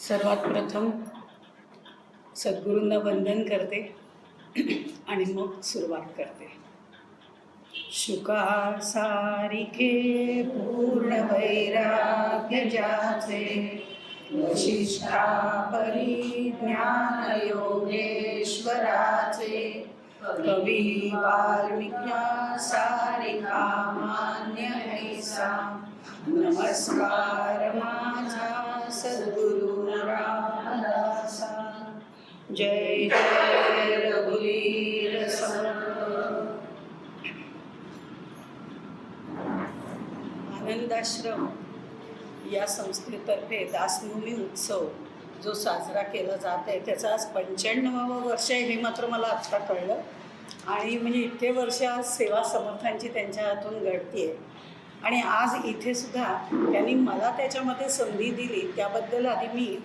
सर्वात प्रथम सद्गुरूंना वंदन करते आणि मग सुरुवात करते. शुका सारिखे पूर्ण वैराग्य ज्याचे, वशिष्ठा परिज्ञान योगेश्वराचे, कवी वाल्मिका सारिखा मान्य ऐसा, नमस्कार माझा सद्गुरु रामदासा. जय जय रघुवीर समर्थ. आनंदाश्रम या संस्थेतर्फे दासभूमी उत्सव जो साजरा केला जात आहे त्याचं आज 95वं वर्ष आहे हे मात्र मला आत्ता कळलं. आणि म्हणजे इतके वर्ष आज सेवा समर्थांची त्यांच्या हातून घडते आहे. आणि आज इथे सुद्धा त्यांनी मला त्याच्यामध्ये संधी दिली त्याबद्दल आधी मी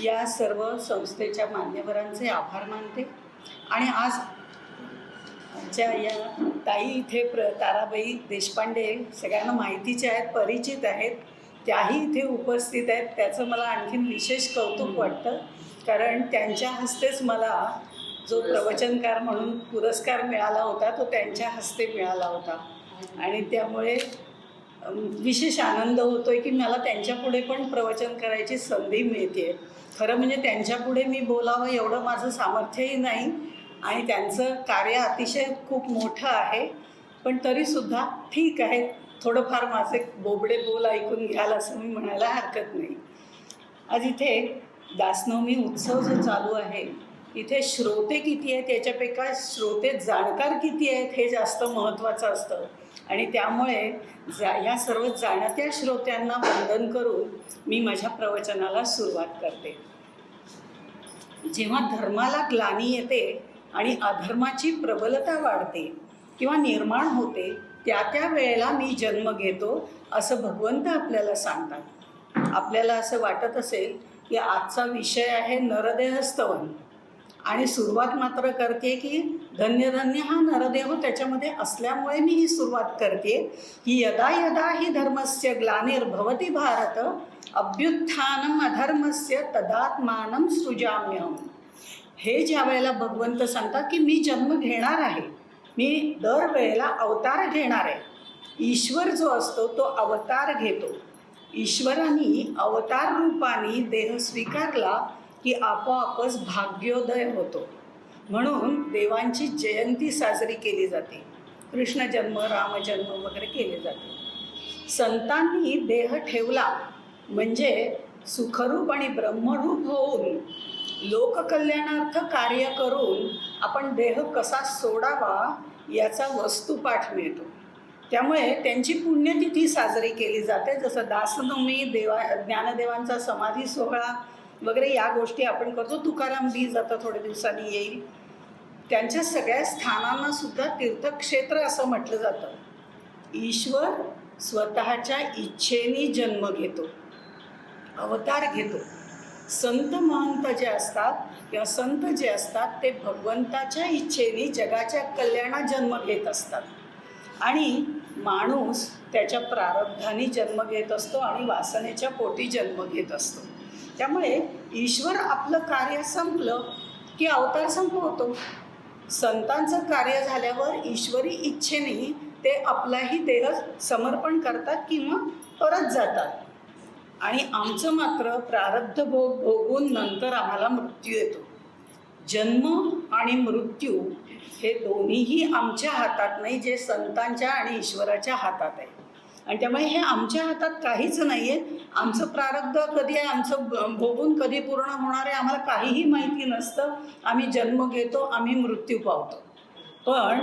या सर्व संस्थेच्या मान्यवरांचे आभार मानते. आणि आज आमच्या या ताई इथे ताराबाई देशपांडे सगळ्यांना माहितीच्या आहेत, परिचित आहेत, त्याही इथे उपस्थित आहेत. त्याचं मला आणखीन विशेष कौतुक वाटतं, कारण त्यांच्या हस्तेच मला जो प्रवचनकार म्हणून पुरस्कार मिळाला होता तो त्यांच्या हस्ते मिळाला होता. आणि त्यामुळे विशेष आनंद होतो आहे की मला त्यांच्यापुढे पण प्रवचन करायची संधी मिळते. खरं म्हणजे त्यांच्यापुढे मी बोलावं एवढं माझं सामर्थ्यही नाही आणि त्यांचं कार्य अतिशय खूप मोठं आहे. पण तरीसुद्धा ठीक आहे, थोडंफार माझे बोबडे बोल ऐकून घ्याल असं मी म्हणायला हरकत नाही. आज इथे दासनवमी उत्सव जो चालू आहे इथे श्रोते किती आहेत याच्यापेक्षा श्रोते जाणकार किती आहेत हे जास्त महत्त्वाचं असतं. आणि त्यामुळे या सर्व जाणत्या श्रोत्यांना वंदन करून मी माझ्या प्रवचनाला सुरुवात करते. जेव्हा धर्माला ग्लानी येते आणि अधर्माची प्रबलता वाढते किंवा निर्माण होते त्या वेळेला मी जन्म घेतो असं भगवंत आपल्याला सांगतात. आपल्याला असं वाटत असेल की आजचा विषय आहे नरदेहस्तवन आणि सुरुवात मात्र करते की धन्य धन्य हा नरदेह त्याच्यामध्ये असल्यामुळे मी ही सुरुवात करते की यदा यदा ही धर्मस्य ग्लानिर्भवति भारत अभ्युत्थानम अधर्मस्य तदात्मानं सृजाम्यहम्. हे ज्या वेळेला भगवंत सांगतात की मी जन्म घेणार आहे, मी दरवेळेला अवतार घेणार आहे. ईश्वर जो असतो तो अवतार घेतो. ईश्वराने अवतार रूपाने देह स्वीकारला की आपोआपच भाग्योदय होतो. म्हणून देवांची जयंती साजरी केली जाते, कृष्णजन्म रामजन्म वगैरे केले जाते. संतांनी देह ठेवला म्हणजे सुखरूप आणि ब्रह्मरूप होऊन लोककल्याणार्थ कार्य करून आपण देह कसा सोडावा याचा वस्तुपाठ मिळतो. त्यामुळे त्यांची पुण्यतिथी साजरी केली जाते. जसं दासनवमी, ज्ञानदेवांचा समाधी सोहळा वगैरे या गोष्टी आपण करतो. तुकाराम बीज आता थोड्या दिवसांनी येईल. त्यांच्या सगळ्या स्थानांना सुद्धा तीर्थक्षेत्र असं म्हटलं जातं. ईश्वर स्वतःच्या इच्छेने जन्म घेतो, अवतार घेतो. संत महंत जे असतात किंवा संत जे असतात ते भगवंताच्या इच्छेने जगाच्या कल्याणात जन्म घेत असतात. आणि माणूस त्याच्या प्रारब्धाने जन्म घेत असतो आणि वासनेच्या पोटी जन्म घेत असतो. त्यामुळे ईश्वर आपलं कार्य संपलं की अवतार संपवतो. संतांचं कार्य झाल्यावर ईश्वरी इच्छेने ते आपलाही देह समर्पण करतात किंवा परत जातात. आणि आमचं मात्र प्रारब्ध भोग भोगून नंतर आम्हाला मृत्यू येतो. जन्म आणि मृत्यू हे दोन्हीही आमच्या हातात नाही, जे संतांच्या आणि ईश्वराच्या हातात आहे. आणि त्यामुळे हे आमच्या हातात काहीच नाही आहे. आमचं प्रारब्ध कधी आहे, आमचं भोगून कधी पूर्ण होणार आहे आम्हाला काहीही माहिती नसतं. आम्ही जन्म घेतो, आम्ही मृत्यू पावतो. पण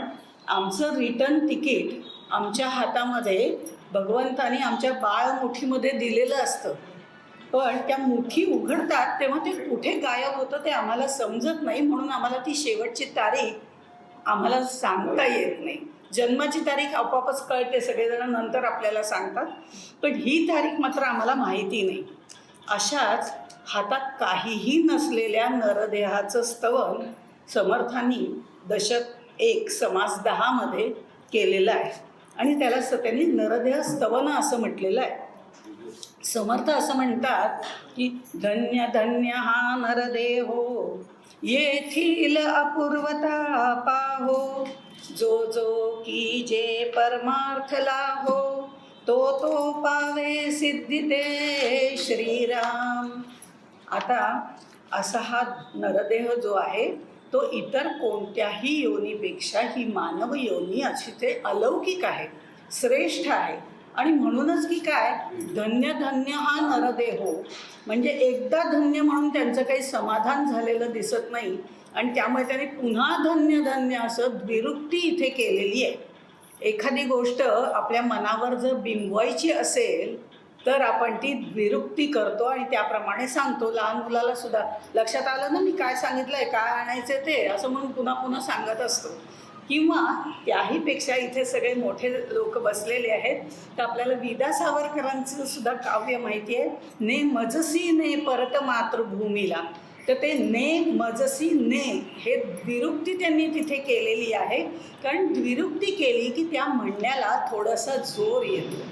आमचं रिटर्न तिकीट आमच्या हातामध्ये भगवंताने आमच्या बाळ मुठीमध्ये दिलेलं असतं. पण त्या मुठी उघडतात तेव्हा ते कुठे गायब होतं ते आम्हाला समजत नाही. म्हणून आम्हाला ती शेवटची तारीख आम्हाला सांगता येत नाही. जन्माची तारीख आपोआपच कळते, सगळेजण नंतर आपल्याला सांगतात, पण ही तारीख मात्र आम्हाला माहिती नाही. अशाच हातात काहीही नसलेल्या नरदेहाचं स्तवन समर्थांनी दशक 1 समास 10 मध्ये केलेलं आहे. आणि त्याला त्यांनी नरदेह स्तवन असं म्हटलेलं आहे. समर्थ असं म्हणतात की धन्य धन्य हा नरदेहो, येथील अपूर्वता पाहो, जो जो की जे परमार्थ लाहो, तो तो पावे सिद्धी ते श्रीराम. आता असा हा नरदेह जो आहे तो इतर कोणत्याही योनीपेक्षा ही मानव योनी अशी ते अलौकिक आहे, श्रेष्ठ आहे. आणि म्हणूनच की काय, धन्य धन्य हा नरदेहो, म्हणजे एकदा धन्य म्हणून त्यांचं काही समाधान झालेलं दिसत नाही आणि त्यामुळे त्यांनी पुन्हा धन्य धन्य असं द्विरुक्ती इथे केलेली आहे. एखादी गोष्ट आपल्या मनावर जर बिंबवायची असेल तर आपण ती द्विरुक्ती करतो आणि त्याप्रमाणे सांगतो. लहान मुलाला सुद्धा लक्षात आलं ना मी काय सांगितलंय, काय आणायचं ते, असं म्हणून पुन्हा पुन्हा सांगत असतो. किंवा त्याहीपेक्षा इथे सगळे मोठे लोक बसलेले आहेत तर आपल्याला विदा सावरकरांचं सुद्धा काव्य माहिती आहे, ने मजसी ने परत मातृभूमीला. तर ते ने मजसी ने हे द्विरुक्ती त्यांनी तिथे केलेली आहे, कारण द्विरुक्ती केली की त्या म्हणण्याला थोडासा जोर येतो.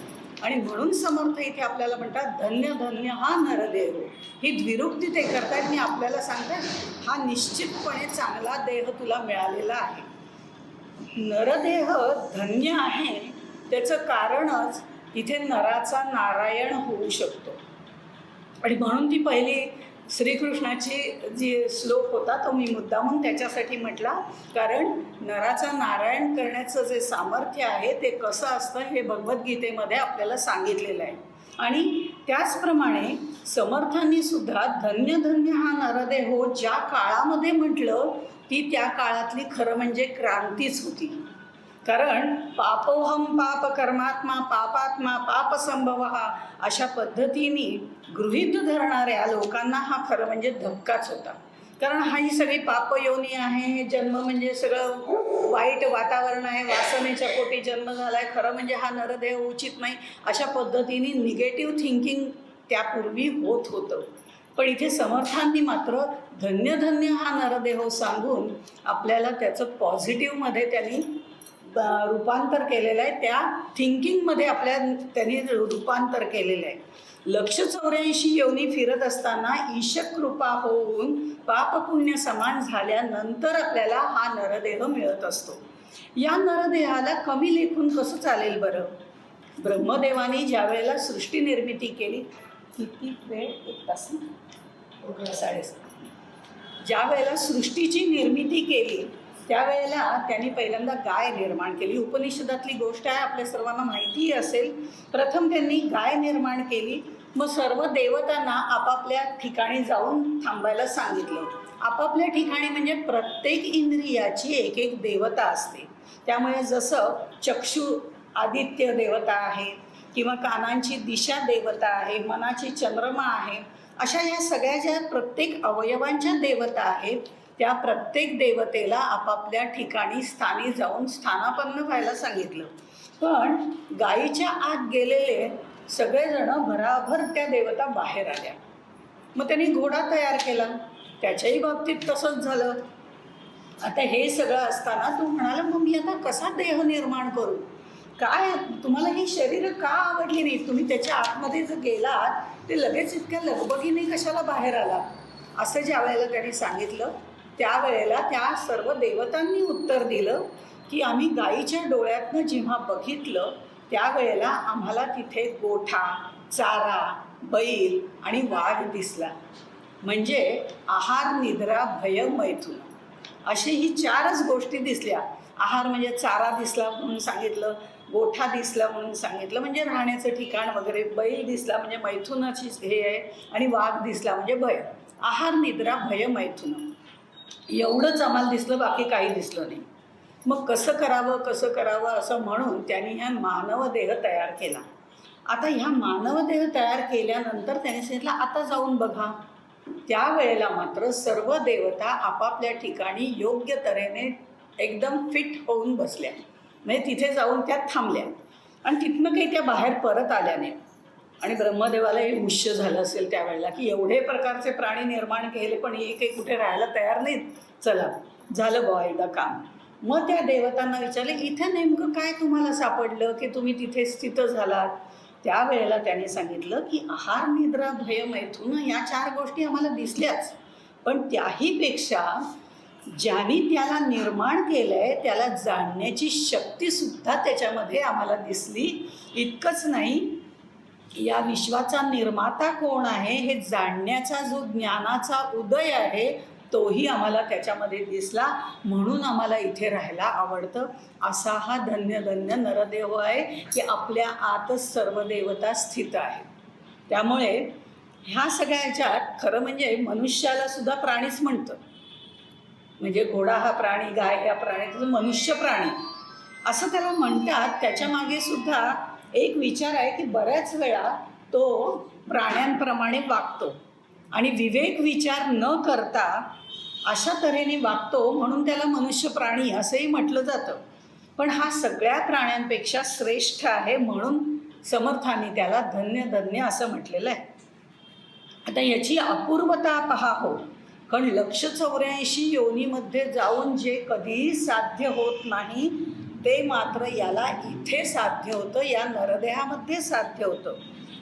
आणि म्हणून समर्थ इथे आपल्याला म्हणतात धन्य धन्य हा नरदेह. ही द्विरुक्ती ते करतात आणि आपल्याला सांगतात हा निश्चितपणे चांगला देह तुला मिळालेला आहे. नरदेह धन्य आहे त्याचं कारणच इथे नराचा नारायण होऊ शकतो. आणि म्हणून ती पहिली श्रीकृष्णाची जी श्लोक होता तो मी मुद्दामून त्याच्यासाठी म्हटला, कारण नराचा नारायण करण्याचं जे सामर्थ्य आहे ते कसं असतं हे भगवद्गीतेमध्ये आपल्याला सांगितलेलं आहे. आणि त्याचप्रमाणे समर्थांनी सुद्धा धन्य धन्य हा नरदेहो ज्या काळामध्ये म्हटलं ती त्या काळातली खरं म्हणजे क्रांतीच होती. कारण पापोहम पाप कर्मात्मा पापात्मा पापसंभव हा अशा पद्धतीने गृहीत धरणाऱ्या लोकांना हा खरं म्हणजे धक्काच होता. कारण हा ही सगळी पापयोनी आहे, जन्म म्हणजे सगळं वाईट वातावरण आहे, वासनेच्या पोटी जन्म झाला आहे, खरं म्हणजे हा नरदेह उचित नाही, अशा पद्धतीने निगेटिव्ह थिंकिंग त्यापूर्वी होत होतं. पण इथे समर्थांनी मात्र धन्य धन्य हा नरदेह सांगून आपल्याला त्याचं पॉझिटिव्हमध्ये त्यांनी रूपांतर केलेलं आहे, त्या थिंकिंगमध्ये आपल्या त्यांनी रूपांतर केलेलं आहे. 184 योनी फिरत असताना ईशकृपा होऊन पापपुण्य समान झाल्यानंतर आपल्याला हा नरदेह मिळत असतो. या नरदेहाला कमी लेखून कसं चालेल बरं? ब्रह्मदेवानी ज्या वेळेला सृष्टी निर्मिती केली, किती वेळ, 1 तास, 7:30, ज्या वेळेला सृष्टीची निर्मिती केली त्यावेळेला त्यांनी पहिल्यांदा गाय निर्माण केली. उपनिषदातली गोष्ट आहे, आपल्या सर्वांना माहितीही असेल. प्रथम त्यांनी गाय निर्माण केली, मग सर्व देवतांना आपापल्या ठिकाणी जाऊन थांबायला सांगितलं. आपापल्या ठिकाणी म्हणजे प्रत्येक इंद्रियाची एक एक देवता असते. त्यामुळे जसं चक्षु आदित्य देवता आहे किंवा कानांची दिशा देवता आहे, मनाची चंद्रमा आहे, अशा या सगळ्या ज्या प्रत्येक अवयवांच्या देवता आहेत त्या प्रत्येक देवतेला आपापल्या ठिकाणी स्थानी जाऊन स्थानापन्न व्हायला सांगितलं. पण गायीच्या आत गेलेले सगळेजण भराभर त्या देवता बाहेर आल्या. मग त्यांनी घोडा तयार केला, त्याच्याही बाबतीत तसंच झालं. आता हे सगळं असताना तो म्हणाला मग मी आता कसा देह निर्माण करू? काय तुम्हाला ही शरीरं का आवडली नाही? तुम्ही त्याच्या आतमध्ये जर गेलात ते लगेच इतक्या लगबगीने कशाला बाहेर आला? असं ज्या वेळेला त्यांनी सांगितलं त्यावेळेला त्या सर्व देवतांनी उत्तर दिलं की आम्ही गायीच्या डोळ्यातनं जेव्हा बघितलं त्यावेळेला आम्हाला तिथे गोठा, चारा, बैल आणि वाघ दिसला. म्हणजे आहार, निद्रा, भय, मैथुन अशी ही 4च गोष्टी दिसल्या. आहार म्हणजे चारा दिसला म्हणून सांगितलं, गोठा दिसला म्हणून सांगितलं म्हणजे राहण्याचं ठिकाण वगैरे, बैल दिसला म्हणजे मैथुनाची हे आहे, आणि वाघ दिसला म्हणजे भय. आहार, निद्रा, भय, मैथुन एवढंच आम्हाला दिसलं, बाकी काही दिसलं नाही. मग कसं करावं असं म्हणून त्यांनी ह्या मानव देह तयार केला. आता ह्या मानव देह तयार केल्यानंतर त्याने सांगितलं आता जाऊन बघा. त्यावेळेला मात्र सर्व देवता आपापल्या ठिकाणी योग्य तऱ्हेने एकदम फिट होऊन बसल्या, म्हणजे तिथे जाऊन त्या थांबल्या आणि तिथनं काही त्या बाहेर परत आल्या नाही. आणि ब्रह्मदेवाला हे हुश्य झालं असेल त्यावेळेला की एवढे प्रकारचे प्राणी निर्माण केले पण हे काही कुठे राहायला तयार नाहीत, चला झालं बुवा एकदा काम. मग त्या देवतांना विचारले इथे नेमकं काय तुम्हाला सापडलं की तुम्ही तिथे स्थित झालात? त्यावेळेला त्याने सांगितलं की आहार निद्रा भय मैथुन या 4 गोष्टी आम्हाला दिसल्याच, पण त्याहीपेक्षा ज्याने त्याला निर्माण केलं आहे त्याला जाणण्याची शक्तीसुद्धा त्याच्यामध्ये आम्हाला दिसली. इतकंच नाही, या विश्वाचा निर्माता कोण आहे हे जाणण्याचा जो ज्ञानाचा उदय आहे तोही आम्हाला त्याच्यामध्ये दिसला. म्हणून आम्हाला इथे राहायला आवडतं. असा हा धन्य धन्य नरदेह आहे की आपल्या आतच सर्व देवता स्थित आहे. त्यामुळे ह्या सगळ्या ह्याच्यात खरं म्हणजे मनुष्याला सुद्धा प्राणीच म्हणतं. म्हणजे घोडा हा प्राणी, गाय ह्या प्राणी, तसं मनुष्य प्राणी असं त्याला म्हणतात. त्याच्या मागे सुद्धा एक विचार आहे की बऱ्याच वेळा तो प्राण्यांप्रमाणे वागतो आणि विवेक विचार न करता अशा तऱ्हेने वागतो, म्हणून त्याला मनुष्य प्राणी असंही म्हटलं जातं. पण हा सगळ्या प्राण्यांपेक्षा श्रेष्ठ आहे, म्हणून समर्थांनी त्याला धन्य धन्य असं म्हटलेलं आहे. आता याची अपूर्वता पहा हो, कारण 184 योनीमध्ये जाऊन जे कधीही साध्य होत नाही ते मात्र याला इथे साध्य होतं, या नरदेहामध्ये साध्य होतं.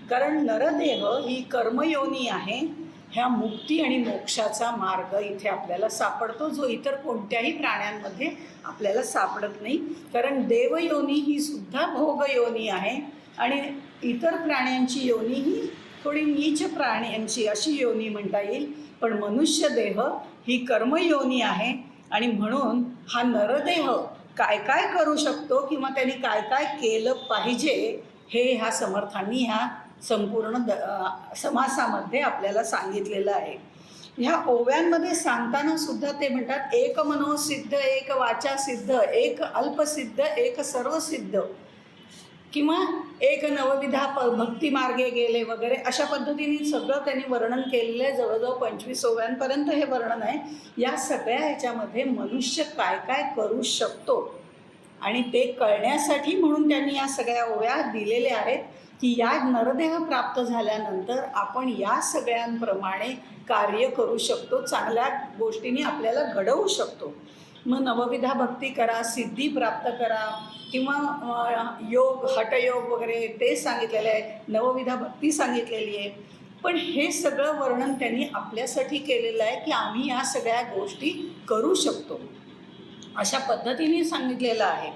कारण नरदेह ही कर्मयोनी आहे. ह्या मुक्ती आणि मोक्षाचा मार्ग इथे आपल्याला सापडतो, जो इतर कोणत्याही प्राण्यांमध्ये आपल्याला सापडत नाही. कारण देवयोनी ही सुद्धा भोगयोनी आहे आणि इतर प्राण्यांची योनी ही थोडी नीच प्राण्यांची अशी योनी म्हणता येईल. पण मनुष्य देह ही कर्मयोनी आहे आणि म्हणून हा नरदेह काय काय करू शकतो किंवा त्यांनी काय काय केलं पाहिजे हे ह्या समर्थांनी ह्या संपूर्ण समासामध्ये आपल्याला सांगितलेलं आहे. ह्या ओव्यांमध्ये सांगताना सुद्धा ते म्हणतात एक मनोसिद्ध, एक वाचा सिद्ध, एक अल्पसिद्ध, एक सर्वसिद्ध, किंवा एक नवविधा भक्ती मार्गे गेले वगैरे अशा पद्धतीने सगळं त्यांनी वर्णन केलेलं आहे. जवळजवळ 25 ओव्यांपर्यंत हे वर्णन आहे. या सगळ्या ह्याच्यामध्ये मनुष्य काय काय करू शकतो आणि ते कळण्यासाठी म्हणून त्यांनी या सगळ्या ओव्या दिलेल्या आहेत की या नरदेह प्राप्त झाल्यानंतर आपण या सगळ्यांप्रमाणे कार्य करू शकतो, चांगल्या गोष्टींनी आपल्याला घडवू शकतो. मग नवविधा भक्ती करा, सिद्धी प्राप्त करा, किंवा योग हठयोग वगैरे ते सांगितलेलं आहे, नवविधा भक्ती सांगितलेली आहे. पण हे सगळं वर्णन त्यांनी आपल्यासाठी केलेलं आहे की आम्ही या सगळ्या गोष्टी करू शकतो अशा पद्धतीने सांगितलेलं आहे.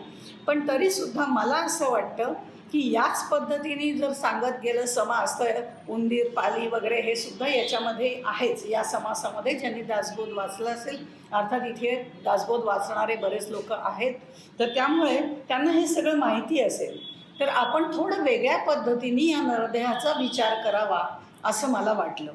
पण तरीसुद्धा मला असं वाटतं की याच पद्धतीने जर सांगत गेलं समास, तर उंदीर पाली वगैरे हे सुद्धा याच्यामध्ये आहेच या समासामध्ये. ज्यांनी दासबोध वाचलं असेल, अर्थात इथे दासबोध वाचणारे बरेच लोक आहेत, तर त्यामुळे त्यांना हे सगळं माहिती असेल. तर आपण थोडं वेगळ्या पद्धतीने या नरदेहाचा विचार करावा असं मला वाटलं.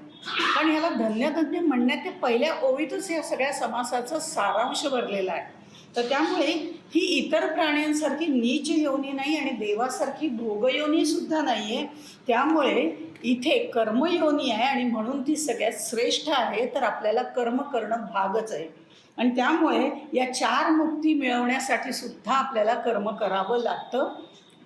कारण ह्याला धन्य धन्य म्हणण्यात ते पहिल्या ओवीतच या सगळ्या समासाचा सारांश भरलेला आहे. तर त्यामुळे ही इतर प्राण्यांसारखी नीच योनी नाही आणि देवासारखी भोगयोनीसुद्धा नाही आहे. त्यामुळे इथे कर्मयोनी आहे आणि म्हणून ती सगळ्यात श्रेष्ठ आहे. तर आपल्याला कर्म करणं भागच आहे आणि त्यामुळे या 4 मुक्ती मिळवण्यासाठी सुद्धा आपल्याला कर्म करावं लागतं.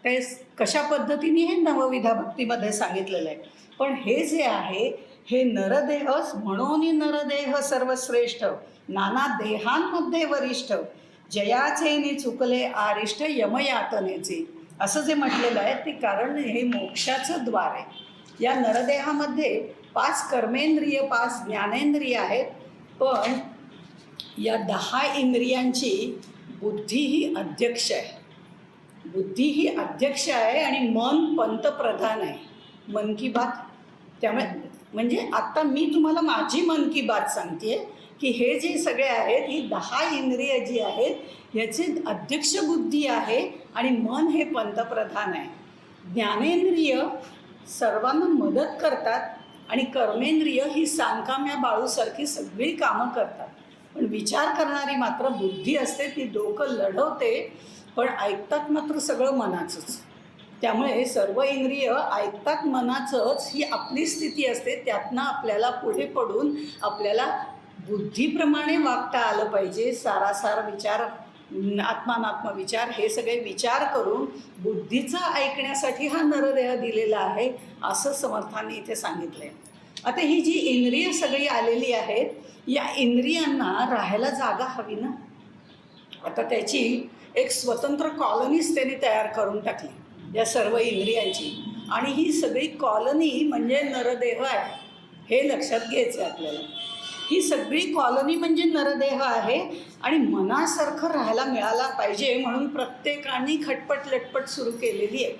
ते कशा पद्धतीने हे नवविधा भक्तीमध्ये सांगितलेलं आहे. पण हे जे आहे हे नरदेहच म्हणून नरदेह सर्वश्रेष्ठ, नाना देहांमध्ये वरिष्ठ, जयाचेने चुकले आरिष्ट यमयातनेचे असं जे म्हटलेलं आहे ते कारण हे मोक्षाचं द्वार आहे. या नरदेहामध्ये 5 कर्मेंद्रिय, 5 ज्ञानेंद्रिय आहेत. पण या 10 इंद्रियांची बुद्धी ही अध्यक्ष आहे. बुद्धी ही अध्यक्ष आहे आणि मन पंतप्रधान आहे. मन की बात. त्यामुळे म्हणजे आत्ता मी तुम्हाला माझी मन की बात सांगते की हे जे सगळे आहेत, ही 10 इंद्रिय जी आहेत याची अध्यक्ष बुद्धी आहे आणि मन हे पंतप्रधान आहे. ज्ञानेंद्रिय सर्वांना मदत करतात आणि कर्मेंद्रिय ही सांकाम्या बाळूसारखी सगळी कामं करतात. पण विचार करणारी मात्र बुद्धी असते, ती डोकं लढवते, पण ऐकतात मात्र सगळं मनाचंच. त्यामुळे सर्व इंद्रिय ऐकतात मनाचंच ही आपली स्थिती असते. त्यातनं आपल्याला पुढे पडून आपल्याला बुद्धीप्रमाणे वागता आलं पाहिजे. सारासार विचार, आत्मानात्म विचार हे सगळे विचार करून बुद्धीचं ऐकण्यासाठी हा नरदेह दिलेला आहे असं समर्थांनी इथे सांगितलं आहे. आता ही जी इंद्रिय सगळी आलेली आहेत, या इंद्रियांना राहायला जागा हवी ना. आता त्याची एक स्वतंत्र कॉलनीच त्यांनी तयार करून टाकली या सर्व इंद्रियांची. आणि ही सगळी कॉलनी म्हणजे नरदेह आहे, हे लक्षात घ्यायचं आहे आपल्याला. ही सगळी कॉलनी म्हणजे नरदेह आहे आणि मनासारखं राहायला मिळाला पाहिजे म्हणून प्रत्येकाने खटपट लटपट सुरू केलेली आहे.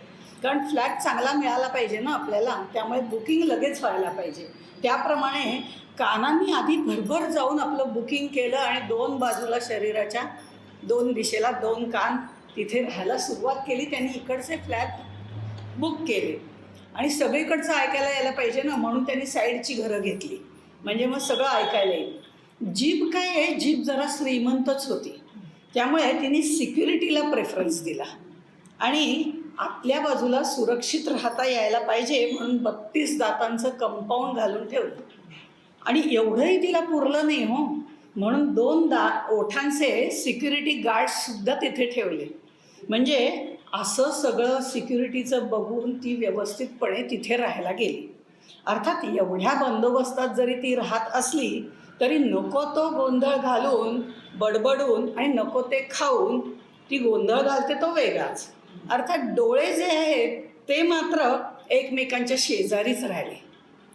कारण फ्लॅट चांगला मिळाला पाहिजे ना आपल्याला, त्यामुळे बुकिंग लगेच व्हायला पाहिजे. त्याप्रमाणे कानांनी आधी भरभर जाऊन आपलं बुकिंग केलं आणि 2 बाजूला शरीराच्या 2 दिशेला 2 कान तिथे राहायला सुरुवात केली. त्यांनी इकडचे फ्लॅट बुक केले आणि सगळीकडचं ऐकायला यायला पाहिजे ना, म्हणून त्यांनी साईडची घरं घेतली, म्हणजे मग सगळं ऐकायला येईल. जीप काय आहे, जीप जरा श्रीमंतच होती, त्यामुळे तिने सिक्युरिटीला प्रेफरन्स दिला आणि आतल्या बाजूला सुरक्षित राहता यायला पाहिजे म्हणून 32 दातांचं कंपाऊंड घालून ठेवलं. आणि एवढंही तिला पुरलं नाही हो, म्हणून 2 ओठांचे सिक्युरिटी गार्ड्ससुद्धा तिथे ठेवले. म्हणजे असं सगळं सिक्युरिटीचं बघून ती व्यवस्थितपणे तिथे राहायला गेली. अर्थात एवढ्या बंदोबस्तात जरी ती राहत असली तरी नको तो गोंधळ घालून बडबडून आणि नको ते खाऊन ती गोंधळ घालते तो वेगळाच. अर्थात डोळे जे आहेत ते मात्र एकमेकांच्या शेजारीच राहिले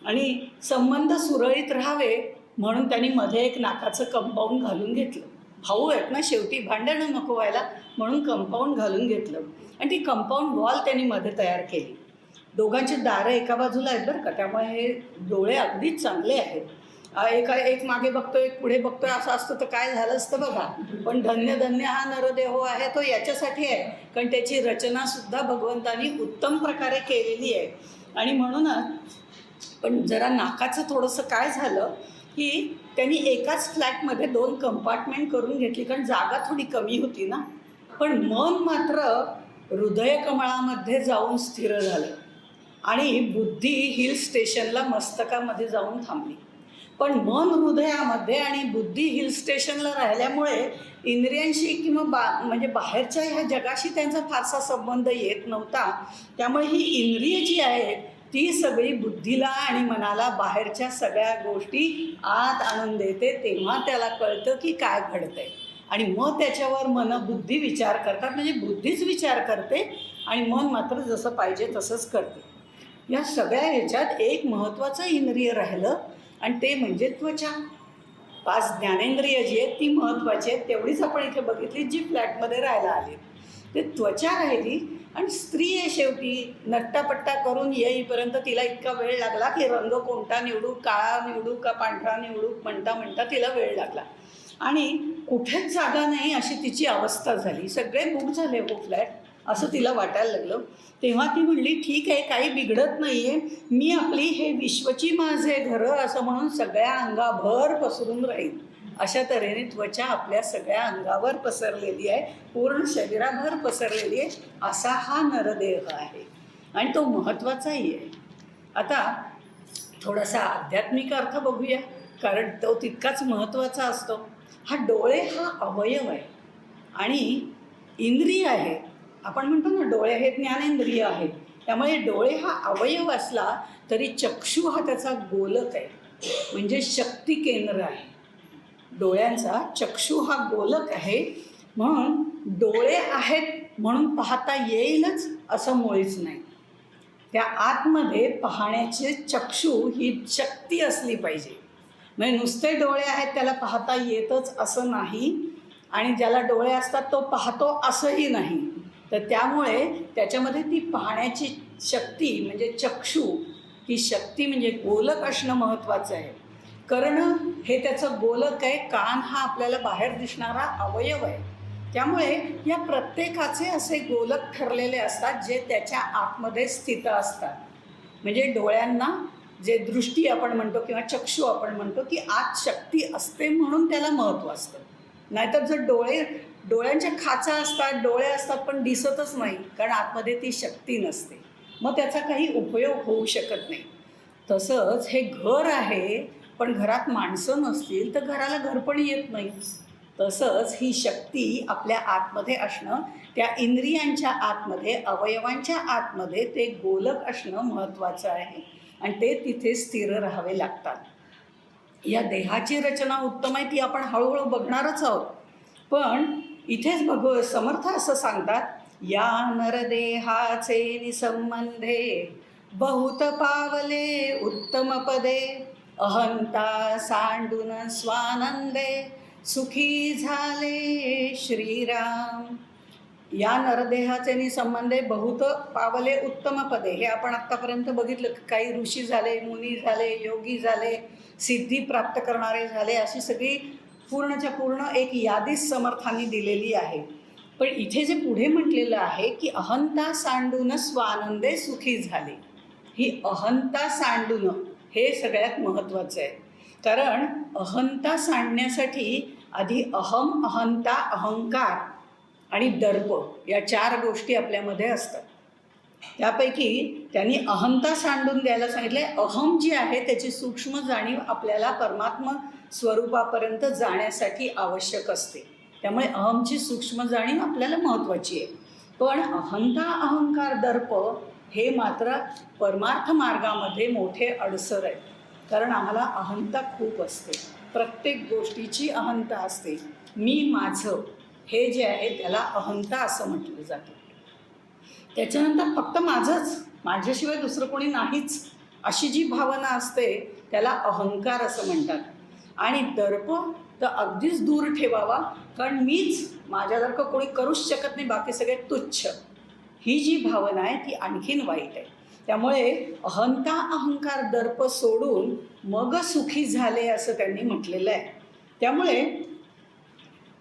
आणि संबंध सुरळीत राहावे म्हणून त्यांनी मध्ये एक नाकाचं कंपाऊंड घालून घेतलं. भाऊ आहेत ना शेवटी, भांडणं नको व्हायला म्हणून कंपाऊंड घालून घेतलं आणि ती कंपाऊंड वॉल त्यांनी मध्ये तयार केली. दोघांची दारं एका बाजूला आहेत बरं का, त्यामुळे हे डोळे अगदीच चांगले आहेत. एक मागे बघतोय एक पुढे बघतोय असं असतं तर काय झालं असतं बघा. पण धन्य धन्य हा नरदेह आहे तो याच्यासाठी आहे कारण त्याची रचनासुद्धा भगवंतानी उत्तम प्रकारे केलेली आहे. आणि म्हणूनच पण जरा नाकाचं थोडंसं काय झालं की त्यांनी एकाच फ्लॅटमध्ये 2 कंपार्टमेंट करून घेतली कारण जागा थोडी कमी होती ना. पण मन मात्र हृदयकमळामध्ये जाऊन स्थिर झालं आणि बुद्धी हिल स्टेशनला मस्तकामध्ये जाऊन थांबली. पण मन हृदयामध्ये आणि बुद्धी हिल स्टेशनला राहिल्यामुळे इंद्रियांशी किंवा म्हणजे बाहेरच्या ह्या जगाशी त्यांचा फारसा संबंध येत नव्हता. त्यामुळे ही इंद्रिय जी आहेत ती सगळी बुद्धीला आणि मनाला बाहेरच्या सगळ्या गोष्टी आत आणून देते. तेव्हा त्याला कळतं की काय घडतंय आणि मग त्याच्यावर बुद्धी विचार करतात. म्हणजे बुद्धीच विचार करते आणि मन मात्र जसं पाहिजे तसंच करते. या सगळ्या ह्याच्यात एक महत्त्वाचं इंद्रिय राहिलं आणि ते म्हणजे त्वचा. 5 ज्ञानेंद्रिय जी आहेत ती महत्त्वाची आहेत, तेवढीच आपण इथे बघितली जी फ्लॅटमध्ये राहायला आली. ते त्वचा राहिली आणि स्त्री आहे शेवटी, नट्टापट्टा करून येईपर्यंत तिला इतका वेळ लागला की रंग कोणता निवडू, काळा निवडू का पांढरा निवडू म्हणता म्हणता तिला वेळ लागला आणि कुठेच जागा नाही अशी तिची अवस्था झाली. सगळे बुक झाले हो फ्लॅट असं तिला वाटायला लागलं. तेव्हा ती म्हणली ठीक आहे काही बिघडत नाही आहे, मी आपली हे विश्वची माझे घरं असं म्हणून सगळ्या अंगाभर पसरून राहील. अशा तऱ्हेने त्वचा आपल्या सगळ्या अंगावर पसरलेली आहे, पूर्ण शरीराभर पसरलेली आहे. असा हा नरदेह आहे आणि तो महत्त्वाचाही आहे. आता थोडासा आध्यात्मिक अर्थ बघूया कारण तो तितकाच महत्त्वाचा असतो. हा डोळे हा अवयव आहे आणि इंद्रिय आहे. आपण म्हणतो ना डोळे हे ज्ञानेंद्रिय आहे, त्यामुळे डोळे हा अवयव असला तरी चक्षु हा त्याचा गोलक आहे, म्हणजे शक्ती केंद्र आहे. डोळ्यांचा चक्षु हा गोलक आहे म्हणून डोळे आहेत म्हणून पाहता येईलच असं मुळीच नाही. त्या आतमध्ये पाहण्याचे चक्षु ही शक्ती असली पाहिजे. म्हणजे नुसते डोळे आहेत त्याला पाहता येतच असं नाही आणि ज्याला डोळे असतात तो पाहतो असंही नाही. तर त्यामुळे त्याच्यामध्ये ती पाहण्याची शक्ती म्हणजे चक्षु ही शक्ती म्हणजे गोलक असणं महत्त्वाचं आहे. कर्ण हे त्याचं गोलक आहे, कान हा आपल्याला बाहेर दिसणारा अवयव आहे. त्यामुळे या प्रत्येकाचे असे गोलक ठरलेले असतात जे त्याच्या आतमध्ये स्थित असतात. म्हणजे डोळ्यांना जे दृष्टी आपण म्हणतो किंवा चक्षु आपण म्हणतो ती आत शक्ती असते म्हणून त्याला महत्त्व असतं. नाहीतर जर डोळ्यांच्या खाचा असतात, डोळे असतात पण दिसतच नाही कारण आतमध्ये ती शक्ती नसते, मग त्याचा काही उपयोग होऊ शकत नाही. तसंच हे घर आहे पण घरात माणसं नसतील तर घराला घर पण येत नाही. तसंच ही शक्ती आपल्या आतमध्ये असणं, त्या इंद्रियांच्या आतमध्ये अवयवांच्या आतमध्ये ते गोलक असणं महत्त्वाचं आहे आणि ते तिथे स्थिर राहावे लागतात. या देहाची रचना उत्तम आहे ती आपण हळूहळू बघणारच आहोत. पण इथेच समर्थ असं सांगतात या नरदेहाचे निसंबंधे बहुत पावले उत्तम पदे अहंता सांडून स्वानंदे सुखी झाले श्रीराम. या नरदेहाचे निसंबंधे बहुत पावले उत्तम पदे. हे आपण आत्तापर्यंत बघितलं, काही ऋषी झाले, मुनी झाले, योगी झाले, सिद्धी प्राप्त करणारे झाले, अशी सगळी पूर्णच्या पूर्ण एक यादीच समर्थांनी दिलेली आहे. पण इथे जे पुढे म्हटलेलं आहे की अहंता सांडून स्वानंदे सुखी झाले, ही अहंता सांडून हे सगळ्यात महत्त्वाचं आहे. कारण अहंता सांडण्यासाठी आधी अहम, अहंता, अहंकार आणि दर्प या 4 गोष्टी आपल्यामध्ये असतात. त्यापैकी त्यांनी अहंता सांडून द्यायला सांगितले. अहम जी आहे त्याची सूक्ष्म जाणीव आपल्याला परमात्मा स्वरूपापर्यंत जाण्यासाठी आवश्यक असते. त्यामुळे अहमची सूक्ष्म जाणीव आपल्याला महत्त्वाची आहे. पण अहंता, अहंकार, दर्प हे मात्र परमार्थ मार्गामध्ये मोठे अडसर आहे. कारण आम्हाला अहंता खूप असते, प्रत्येक गोष्टीची अहंता असते. मी, माझं हे जे आहे त्याला अहंता असं म्हटलं जातं. त्याच्यानंतर फक्त माझंच, माझ्याशिवाय दुसरं कोणी नाहीच अशी जी भावना असते त्याला अहंकार असं म्हणतात. आणि दर्प तर अगदीच दूर ठेवावा, कारण मीच, माझ्यासारखं कोणी करूच शकत नाही, बाकी सगळे तुच्छ, ही जी भावना आहे ती आणखीन वाईट आहे. त्यामुळे अहंता, अहंकार, दर्प सोडून मग सुखी झाले असं त्यांनी म्हटलेलं आहे. त्यामुळे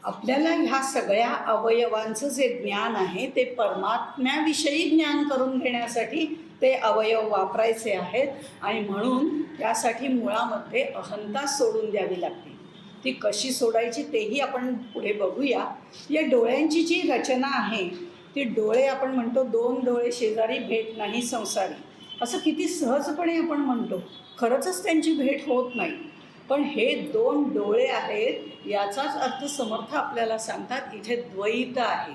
आपल्याला ह्या सगळ्या अवयवांचं जे ज्ञान आहे ते परमात्म्याविषयी ज्ञान करून घेण्यासाठी ते अवयव वापरायचे आहेत. आणि म्हणून त्यासाठी मुळामध्ये अहंता सोडून द्यावी लागते. ती कशी सोडायची तेही आपण पुढे बघूया. या डोळ्यांची जी रचना आहे ती, डोळे आपण म्हणतो 2 डोळे शेजारी भेट नाही संसारी, असं किती सहजपणे आपण म्हणतो. खरंच त्यांची भेट होत नाही. पण हे 2 डोळे आहेत याचाच अर्थ समर्थ आपल्याला सांगतात इथे द्वैत आहे.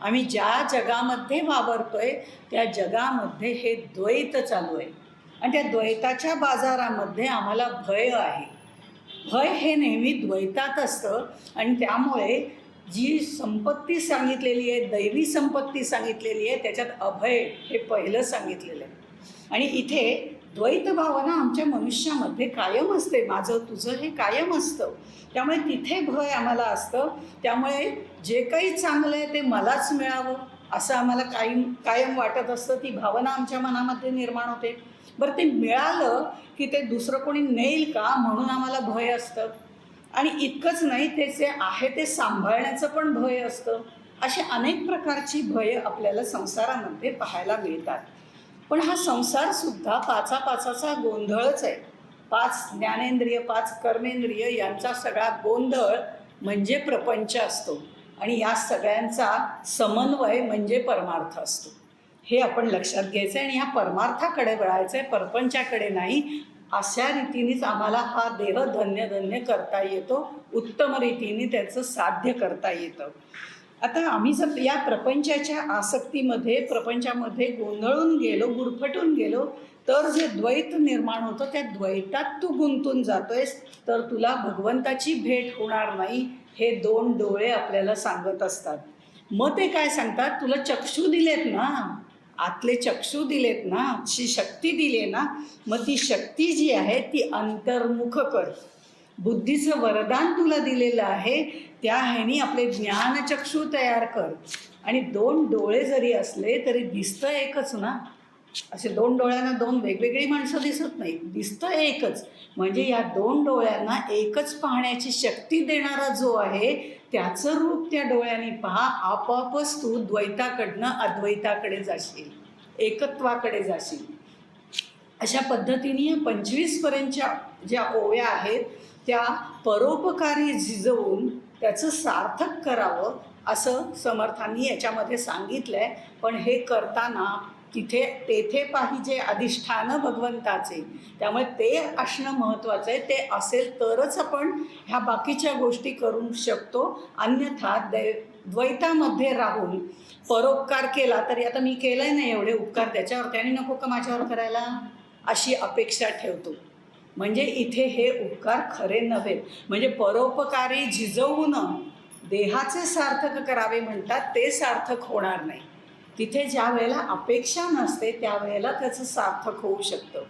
आम्ही ज्या जगामध्ये वावरतोय त्या जगामध्ये हे द्वैत चालू आहे. आणि त्या द्वैताच्या बाजारामध्ये आम्हाला भय आहे. भय हे नेहमी द्वैतात असतं. आणि त्यामुळे जी संपत्ती सांगितलेली आहे, दैवी संपत्ती सांगितलेली आहे, त्याच्यात अभय हे पहिलं सांगितलेलं आहे. आणि इथे द्वैत भावना आमच्या मनुष्यामध्ये कायम असते. माझं तुझं हे कायम असतं. त्यामुळे तिथे भय आम्हाला असतं. त्यामुळे जे काही चांगलं आहे ते मलाच मिळावं असं आम्हाला कायम वाटत असतं. ती भावना आमच्या मनामध्ये निर्माण होते. बरं, ते मिळालं की ते दुसरं कोणी नेईल का म्हणून आम्हाला भय असतं. आणि इतकंच नाही, ते जे आहे ते सांभाळण्याचं पण भय असतं. अशी अनेक प्रकारची भय आपल्याला संसारामध्ये पाहायला मिळतात. पण हा संसारसुद्धा 5 गोंधळच आहे. 5 ज्ञानेंद्रिय, 5 कर्मेंद्रिय यांचा सगळा गोंधळ म्हणजे प्रपंच असतो. आणि या सगळ्यांचा समन्वय म्हणजे परमार्थ असतो. हे आपण लक्षात घ्यायचं आहे. आणि ह्या परमार्थाकडे वळायचं आहे, परपंचाकडे नाही. अशा रीतीनेच आम्हाला हा देह धन्य करता येतो, उत्तम रीतीने त्याचं साध्य करता येतं. आता आम्ही जर या प्रपंचाच्या आसक्तीमध्ये, प्रपंचामध्ये गोंधळून गेलो, गुरफटून गेलो, तर जे द्वैत निर्माण होतं त्या द्वैतात तू गुंतून जातोयस, तर तुला भगवंताची भेट होणार नाही. हे 2 डोळे आपल्याला सांगत असतात. मग ते काय सांगतात, तुला चक्षु दिलेत ना, आतले चक्षु दिलेत ना, अशी शक्ती दिली ना, मग ती शक्ती जी आहे ती अंतर्मुख कर. बुद्धीचं वरदान तुला दिलेलं आहे, त्या ह्यानी आपले ज्ञानचक्षु तयार कर. आणि 2 डोळे जरी असले तरी दिसतं एकच ना. असे 2 डोळ्यांना 2 वेगवेगळी माणसं दिसत नाही, दिसतं एकच. म्हणजे या 2 डोळ्यांना एकच पाहण्याची शक्ती देणारा जो आहे त्याचं रूप त्या डोळ्यांनी पहा. आपोआपच तू द्वैताकडनं अद्वैताकडे जाशील, एकत्वाकडे जाशील. अशा पद्धतीने या 25पर्यंतच्या ज्या ओव्या आहेत त्या परोपकारी झिजवून त्याचं सार्थक करावं असं समर्थांनी याच्यामध्ये सांगितलं आहे. पण हे करताना तेथे पाहिजे अधिष्ठान भगवंताचे. त्यामुळे ते असणं महत्त्वाचं आहे. ते असेल तरच आपण ह्या बाकीच्या गोष्टी करू शकतो. अन्यथा द्वैतामध्ये राहून परोपकार केला तरी, आता मी केलं आहे ना एवढे उपकार त्याच्यावर, त्याने नको का माझ्यावर करायला अशी अपेक्षा ठेवतो. म्हणजे इथे हे उपकार खरे नव्हे. म्हणजे परोपकारी झिजवून देहाचे सार्थक करावे म्हणतात, ते सार्थक होणार नाही. तिथे ज्या वेळेला अपेक्षा नसते त्यावेळेला त्याचं सार्थक होऊ शकतं.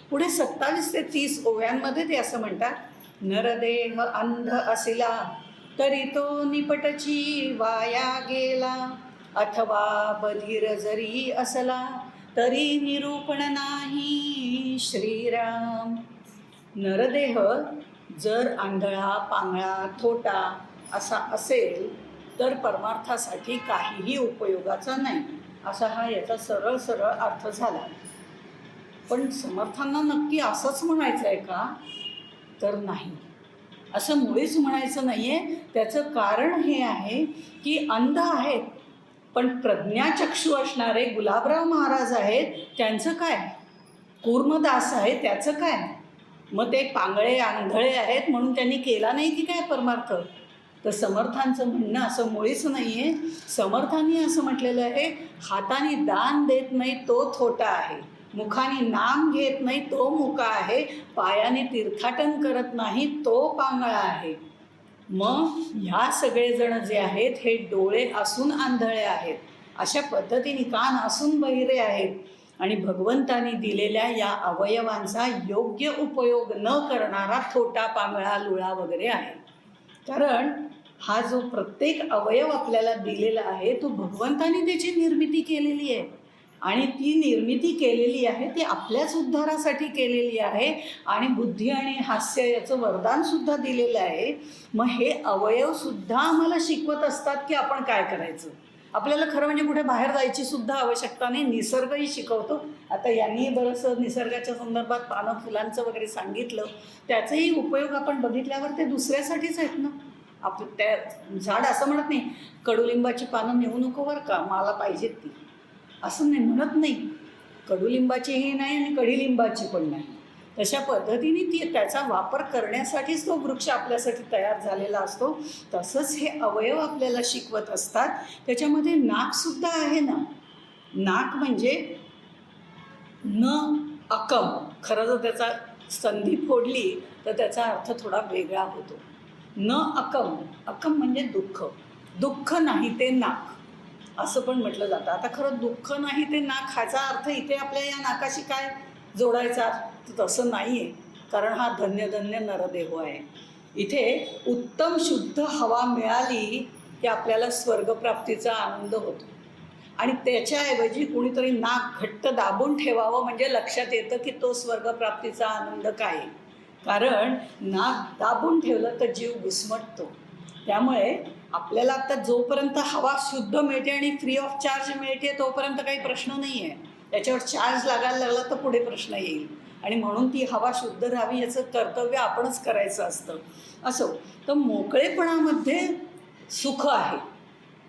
पुढे 27 ते 30 ओव्यांमध्ये ते असं म्हणतात, नरदेह अंध असिला तरी तो निपटची वाया गेला, अथवा बधीर जरी असला तरी निरूपण नाही श्रीराम. नरदेह जर आंधळा, पांगळा, थोटा असा असेल तर परमार्थासाठी काहीही उपयोगाचा नाही, असा हा याचा सरळ सरळ अर्थ झाला. पण समर्थांना नक्की असंच म्हणायचं आहे का? तर नाही, असं मुळीच म्हणायचं नाही आहे. त्याचं कारण हे आहे की अंध आहेत, पण प्रज्ञाचक्षू असणारे गुलाबराव महाराज आहेत, त्यांचं काय? कूर्मदास आहे, त्याचं काय? मग ते पांगळे आंधळे आहेत म्हणून त्यांनी केला नाही की काय परमार्थ? तर समर्थांचं म्हणणं असं मुळीच नाही आहे. समर्थांनी असं म्हटलेलं आहे, हाताने दान देत नाही तो थोटा आहे, मुखाने नाम घेत नाही तो मुका आहे, पायाने तीर्थाटन करत नाही तो पांगळा आहे. मग ह्या सगळेजण जे आहेत हे डोळे असून आंधळे आहेत, अशा पद्धतीने कान असून बहिरे आहेत आणि भगवंतानी दिलेल्या या अवयवांचा योग्य उपयोग न करणारा थोटा, पांगळा, लुळा वगैरे आहे. कारण हा जो प्रत्येक अवयव आपल्याला दिलेला आहे तो भगवंतानी त्याची निर्मिती केलेली आहे आणि ती निर्मिती केलेली आहे ती आपल्याच उद्धारासाठी केलेली आहे आणि बुद्धी आणि हास्य याचं वरदानसुद्धा दिलेलं आहे. मग हे अवयवसुद्धा आम्हाला शिकवत असतात की आपण काय करायचं. आपल्याला खरं म्हणजे कुठे बाहेर जायची सुद्धा आवश्यकता नाही, निसर्गही शिकवतो. आता यांनी बरंचसं निसर्गाच्या संदर्भात पानं फुलांचं वगैरे सांगितलं, त्याचाही उपयोग आपण बघितल्यावर ते दुसऱ्यासाठीच आहेत ना. त्या झाड असं म्हणत नाही कडुलिंबाची पानं नेऊ नको बरं का, मला पाहिजेत ती, असं नाही म्हणत नाही. कडुलिंबाचीही नाही आणि कढीलिंबाची पण नाही. तशा पद्धतीने ती त्याचा वापर करण्यासाठीच तो वृक्ष आपल्यासाठी तयार झालेला असतो. तसंच हे अवयव आपल्याला शिकवत असतात. त्याच्यामध्ये नाकसुद्धा आहे ना. नाक म्हणजे न अकम, खरं जर त्याचा संधी फोडली तर त्याचा अर्थ थोडा वेगळा होतो. न अकम, अकम म्हणजे दुःख, दुःख नाही ते नाक असं पण म्हटलं जातं. आता खरं दुःख नाही ते नाक ह्याचा अर्थ इथे आपल्या या नाकाशी काय जोडायचा? तर तसं नाही आहे, कारण हा धन्य धन्य नरदेह आहे. इथे उत्तम शुद्ध हवा मिळाली की आपल्याला स्वर्गप्राप्तीचा आनंद होतो आणि त्याच्याऐवजी कुणीतरी नाक घट्ट दाबून ठेवावं म्हणजे लक्षात येतं की तो स्वर्गप्राप्तीचा आनंद काय. कारण नाक दाबून ठेवलं तर जीव घुसमटतो. त्यामुळे आपल्याला आता जोपर्यंत हवा शुद्ध मिळते आणि फ्री ऑफ चार्ज मिळते तोपर्यंत काही प्रश्न नाही आहे. त्याच्यावर चार्ज लागायला लागला तर पुढे प्रश्न येईल आणि म्हणून ती हवा शुद्ध राहावी याचं कर्तव्य आपणच करायचं असतं. असो, तर मोकळेपणामध्ये सुख आहे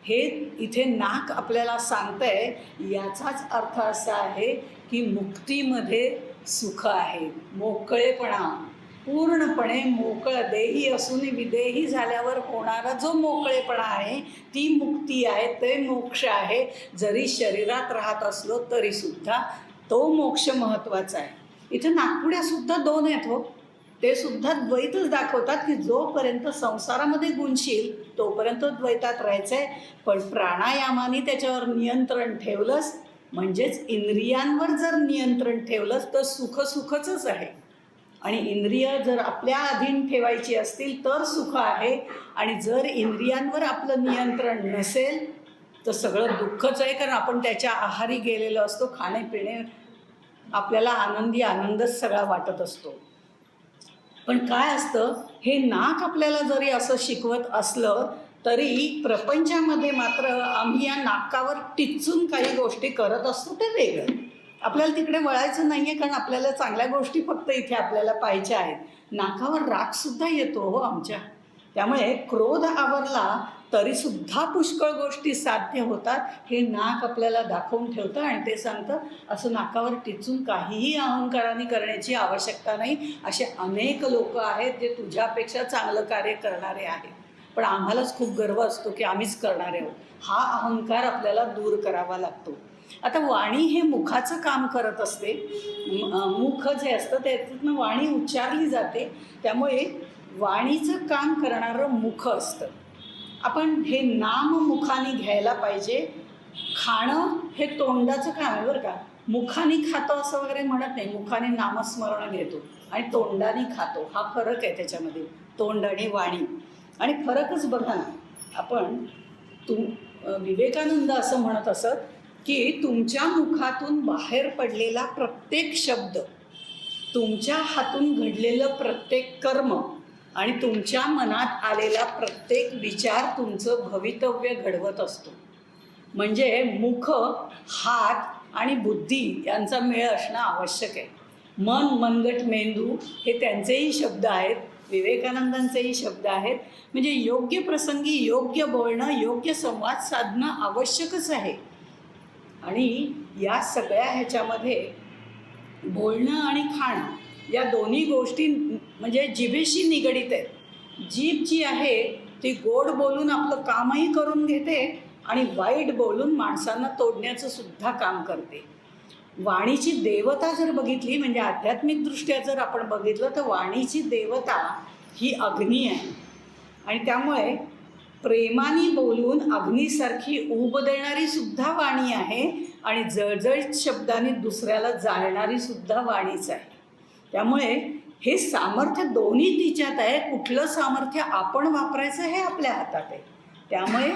हे इथे नाक आपल्याला सांगतंय. याचाच अर्थ असा आहे की मुक्तीमध्ये सुख आहे, मोकळेपणा, पूर्णपणे मोकळं देही असून विदेही झाल्यावर होणारा जो मोकळेपणा आहे ती मुक्ती आहे, ते मोक्ष आहे. जरी शरीरात राहत असलो तरीसुद्धा तो मोक्ष महत्त्वाचा आहे. इथं नागपुड्यासुद्धा दोन आहेत हो. ते सुद्धा द्वैतच दाखवतात की जोपर्यंत संसारामध्ये गुंतशील तोपर्यंत द्वैतात राहायचं आहे, पण प्राणायामाने त्याच्यावर नियंत्रण ठेवलंस म्हणजेच इंद्रियांवर जर नियंत्रण ठेवलंस तर सुख सुखच आहे. आणि इंद्रिय जर आपल्या अधीन ठेवायची असतील तर सुख आहे आणि जर इंद्रियांवर आपलं नियंत्रण नसेल तर सगळं दुःखच आहे. कारण आपण त्याच्या आहारी गेलेलो असतो, खाणेपिणे आपल्याला आनंदी आनंदच सगळा वाटत असतो. पण काय असतं, हे नाक आपल्याला जरी असं शिकवत असलं तरी प्रपंचामध्ये मात्र आम्ही या नाकावर टिचून काही गोष्टी करत असतो ते वेगळं. आपल्याला तिकडे वळायचं नाही आहे, कारण आपल्याला चांगल्या गोष्टी फक्त इथे आपल्याला पाहिजे आहेत. नाकावर रागसुद्धा येतो हो आमच्या. त्यामुळे क्रोध आवरला तरीसुद्धा पुष्कळ गोष्टी साध्य होतात. हे नाक आपल्याला दाखवून ठेवतं आणि ते सांगतं असं नाकावर टिचून काहीही अहंकाराने करण्याची आवश्यकता नाही. असे अनेक लोक आहेत जे तुझ्यापेक्षा चांगलं कार्य करणारे आहेत, पण आम्हालाच खूप गर्व असतो की आम्हीच करणारे आहोत. हा अहंकार आपल्याला दूर करावा लागतो. आता वाणी हे मुखाचं काम करत असते. मुख जे असतं त्यातून वाणी उच्चारली जाते, त्यामुळे वाणीचं काम करणारं मुख असतं. आपण हे नाम मुखाने घ्यायला पाहिजे. खाणं हे तोंडाचं काम आहे बरं का. मुखाने खातो असं वगैरे म्हणत नाही. मुखाने नामस्मरण घेतो आणि तोंडाने खातो, हा फरक आहे त्याच्यामध्ये, तोंड आणि वाणी. आणि फरकच बघा ना, आपण विवेकानंद असं म्हणत असत की तुमच्या मुखातून बाहेर पडलेला प्रत्येक शब्द, तुमच्या हातून घडलेलं प्रत्येक कर्म आणि तुमच्या मनात आलेला प्रत्येक विचार तुमचं भवितव्य घडवत असतो. म्हणजे मुख, हात आणि बुद्धी यांचा मेळ असणं आवश्यक आहे. मन, मनगट, मेंदू हे त्यांचेही शब्द आहेत, विवेकानंदांचेही शब्द आहेत. म्हणजे योग्य प्रसंगी योग्य बोलणं, योग्य संवाद साधणं आवश्यकच आहे. आणि या सगळ्या ह्याच्यामध्ये बोलणं आणि खाणं या दोन्ही गोष्टी म्हणजे जिभेशी निगडीत आहेत. जीभ जी आहे ती गोड बोलून आपलं कामही करून घेते आणि वाईट बोलून माणसांना तोडण्याचं सुद्धा काम करते. वाणीची देवता जर बघितली, म्हणजे आध्यात्मिकदृष्ट्या जर आपण बघितलं, तर वाणीची देवता ही अग्नी आहे. आणि त्यामुळे प्रेमाने बोलून अग्नीसारखी ऊब देणारी सुद्धा वाणी आहे आणि जळजळीत शब्दाने दुसऱ्याला जाळणारी सुद्धा वाणीच आहे. त्यामुळे हे सामर्थ्य दोन्ही तिच्यात आहे. कुठलं सामर्थ्य आपण वापरायचं हे आपल्या हातात आहे. त्यामुळे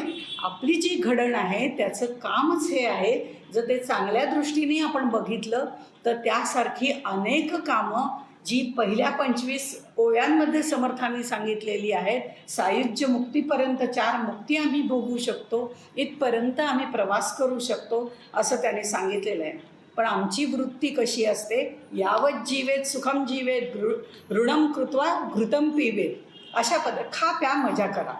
आपली जी घडण आहे त्याचं कामच हे आहे. जर ते चांगल्या दृष्टीने आपण बघितलं तर त्यासारखी अनेक कामं जी पहिल्या 25 ओव्यांमध्ये समर्थांनी सांगितलेली आहेत, सायुज्य मुक्तीपर्यंत 4 मुक्ती आम्ही भोगू शकतो, इथपर्यंत आम्ही प्रवास करू शकतो असं त्यांनी सांगितलेलं आहे. पण आमची वृत्ती कशी असते, यावत जीवेत सुखम जीवेत ऋणम कृत्वा घृतम पिबेत, अशा खा प्या मजा करा,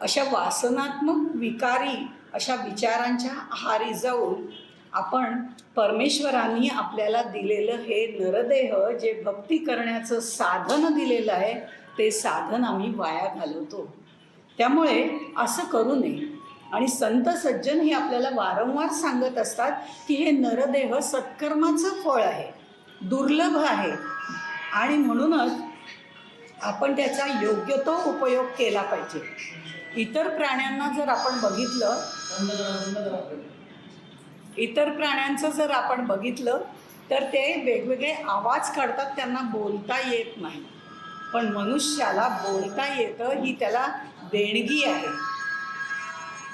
अशा वासनात्मक विकारी अशा विचारांच्या आहारी जाऊन आपण परमेश्वरांनी आपल्याला दिलेलं हे नरदेह, जे भक्ती करण्याचं साधन दिलेलं आहे, ते साधन आम्ही वाया घालवतो. त्यामुळे असं करू नये. आणि संत सज्जन हे आपल्याला वारंवार सांगत असतात की हे नरदेह सत्कर्माचं फळ आहे, दुर्लभ आहे, आणि म्हणूनच आपण त्याचा योग्य तो उपयोग केला पाहिजे. इतर प्राण्यांना जर आपण बघितलं, इतर प्राण्यांचं जर आपण बघितलं तर ते वेगवेगळे आवाज काढतात, त्यांना बोलता येत नाही. पण मनुष्याला बोलता येतं, ही त्याला देणगी आहे.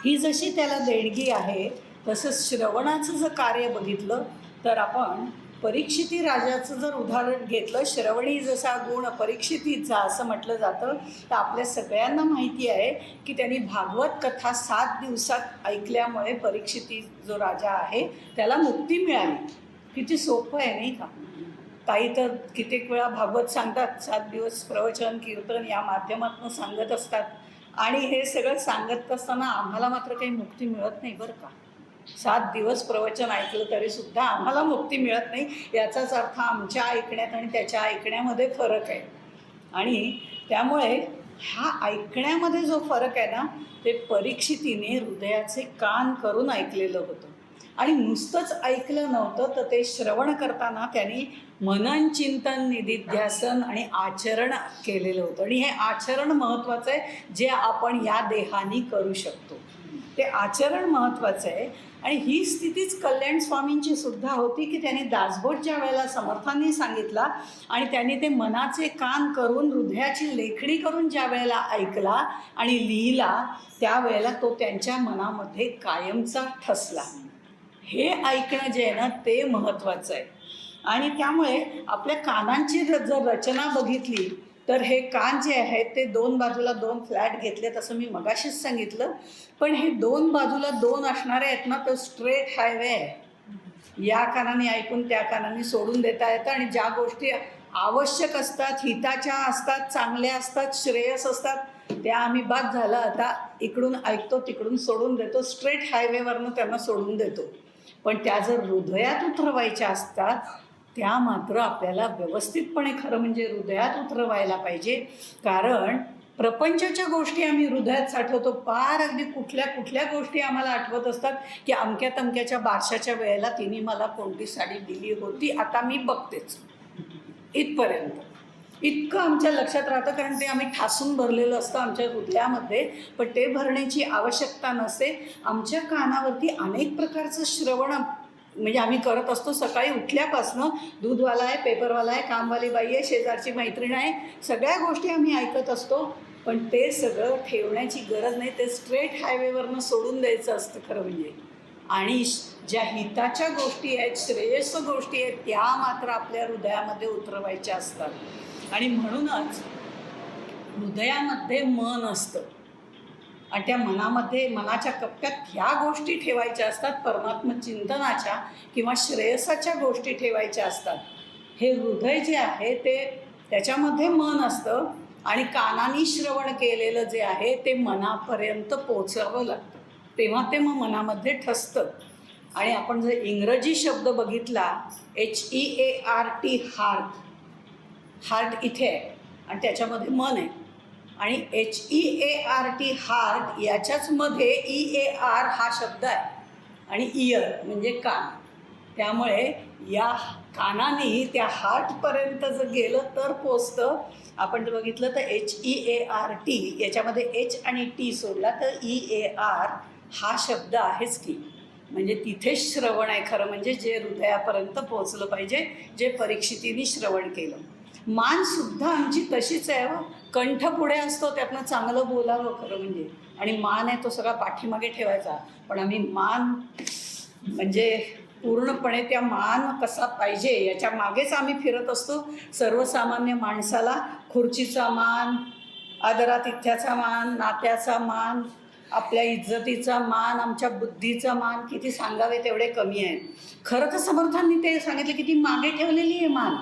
ही जशी त्याला देणगी आहे तसंच श्रवणाचं जर कार्य बघितलं तर आपण परीक्षिती राजाचं जर उदाहरण घेतलं, श्रवणी जसा गुण परीक्षितीचा असं म्हटलं जातं, तर आपल्या सगळ्यांना माहिती आहे की त्यांनी भागवत कथा 7 दिवसात ऐकल्यामुळे परीक्षिती जो राजा आहे त्याला मुक्ती मिळाली. किती सोपं आहे नाही का. ताई तर कित्येक वेळा भागवत सांगतात, 7 दिवस प्रवचन कीर्तन या माध्यमातून सांगत असतात. आणि हे सगळं सांगत असताना आम्हाला मात्र काही मुक्ती मिळत नाही बरं का. 7 दिवस प्रवचन ऐकलं तरीसुद्धा आम्हाला मुक्ती मिळत नाही. याचाच अर्थ आमच्या ऐकण्यात आणि त्याच्या ऐकण्यामध्ये फरक आहे. आणि त्यामुळे हा ऐकण्यामध्ये जो फरक आहे ना, ते परीक्षितीने हृदयाचे कान करून ऐकलेलं होतं. आणि नुसतंच ऐकलं नव्हतं, तर ते श्रवण करताना त्यांनी मनन, चिंतन, निधिध्यासन आणि आचरण केलेलं होतं. आणि हे आचरण महत्त्वाचं आहे, जे आपण या देहाने करू शकतो. ते आचरण महत्त्वाचं आहे. आणि ही स्थितीच कल्याण स्वामींची सुद्धा होती की त्यांनी दासबोध ज्या वेळेला समर्थांनी सांगितला आणि त्यांनी ते मनाचे कान करून हृदयाची लेखणी करून ज्या वेळेला ऐकला आणि लिहिला, त्यावेळेला तो त्यांच्या मनामध्ये कायमचा ठसला. हे ऐकणं जे आहे ना, ते महत्त्वाचं आहे. आणि त्यामुळे आपल्या कानांची जर रचना बघितली तर हे कान जे आहेत ते 2 बाजूला 2 फ्लॅट घेतलेत असं मी मगाशीच सांगितलं. पण हे 2 बाजूला 2 असणारे आहेत ना, तो स्ट्रेट हायवे आहे. या कानाने ऐकून त्या कानाने सोडून देता येतं. आणि ज्या गोष्टी आवश्यक असतात, हिताच्या असतात, चांगल्या असतात, श्रेयस असतात, त्या आम्ही बाद झालं आता इकडून ऐकतो तिकडून सोडून देतो, स्ट्रेट हायवेवरनं त्यांना सोडून देतो. पण त्या जर हृदयात उतरवायच्या असतात त्या मात्र आपल्याला व्यवस्थितपणे खरं म्हणजे हृदयात उतरवायला पाहिजे. कारण प्रपंचाच्या गोष्टी आम्ही हृदयात साठवतो. पार अगदी कुठल्या कुठल्या गोष्टी आम्हाला आठवत असतात की अमक्या तमक्याच्या बारशाच्या वेळेला तिने मला कोणती साडी दिली होती, आता मी बघतेच, इथपर्यंत. इतकं आमच्या लक्षात राहतं, कारण ते आम्ही ठासून भरलेलं असतं आमच्या हृदयामध्ये. पण ते भरण्याची आवश्यकता नसते. आमच्या कानावरती अनेक प्रकारचं श्रवण म्हणजे आम्ही करत असतो. सकाळी उठल्यापासनं दूधवाला आहे, पेपरवाला आहे, कामवाली बाई आहे, शेजारची मैत्रीण आहे, सगळ्या गोष्टी आम्ही ऐकत असतो. पण ते सगळं ठेवण्याची गरज नाही. ते स्ट्रेट हायवेवरनं सोडून द्यायचं असतं खरं म्हणजे. आणि ज्या हिताच्या गोष्टी आहेत, श्रेयस्स गोष्टी आहेत, त्या मात्र आपल्या हृदयामध्ये उतरवायच्या असतात. आणि म्हणूनच हृदयामध्ये मन असतं आणि त्या मनामध्ये, मनाच्या कप्प्यात ह्या गोष्टी ठेवायच्या असतात, परमात्म चिंतनाच्या किंवा श्रेयसाच्या गोष्टी ठेवायच्या असतात. हे हृदय जे आहे ते त्याच्यामध्ये मन असतं आणि कानाने श्रवण केलेलं जे आहे ते मनापर्यंत पोचावं लागतं, तेव्हा ते मग मनामध्ये ठसतं. आणि आपण जर इंग्रजी शब्द बघितला, HEART, हार्ट, हार्ट इथे आहे आणि त्याच्यामध्ये मन आहे. आणि HEART, हार्ट, याच्याचमध्ये EAR हा शब्द आहे आणि इयर म्हणजे कान. त्यामुळे या कानाने त्या हार्टपर्यंत जर गेलं तर पोचतं. आपण जर बघितलं तर HEART, याच्यामध्ये H आणि T सोडला तर EAR हा शब्द आहेच की. म्हणजे तिथे श्रवण आहे खरं म्हणजे, जे हृदयापर्यंत पोचलं पाहिजे, जे परीक्षितीने श्रवण केलं. मानसुद्धा आमची तशीच आहे. कंठ पुढे असतो, त्यातनं चांगलं बोलावं खरं म्हणजे. आणि मान आहे तो सगळा पाठीमागे ठेवायचा. पण आम्ही मान म्हणजे पूर्णपणे त्या मान कसा पाहिजे याच्या मागेच आम्ही फिरत असतो. सर्वसामान्य माणसाला खुर्चीचा मान, आदरातिथ्याचा मान, नात्याचा मान, आपल्या इज्जतीचा मान, आमच्या बुद्धीचा मान किती सांगावे तेवढे कमी आहे. खरं तर समर्थांनी ते सांगितलं की ती मागे ठेवलेली आहे मान,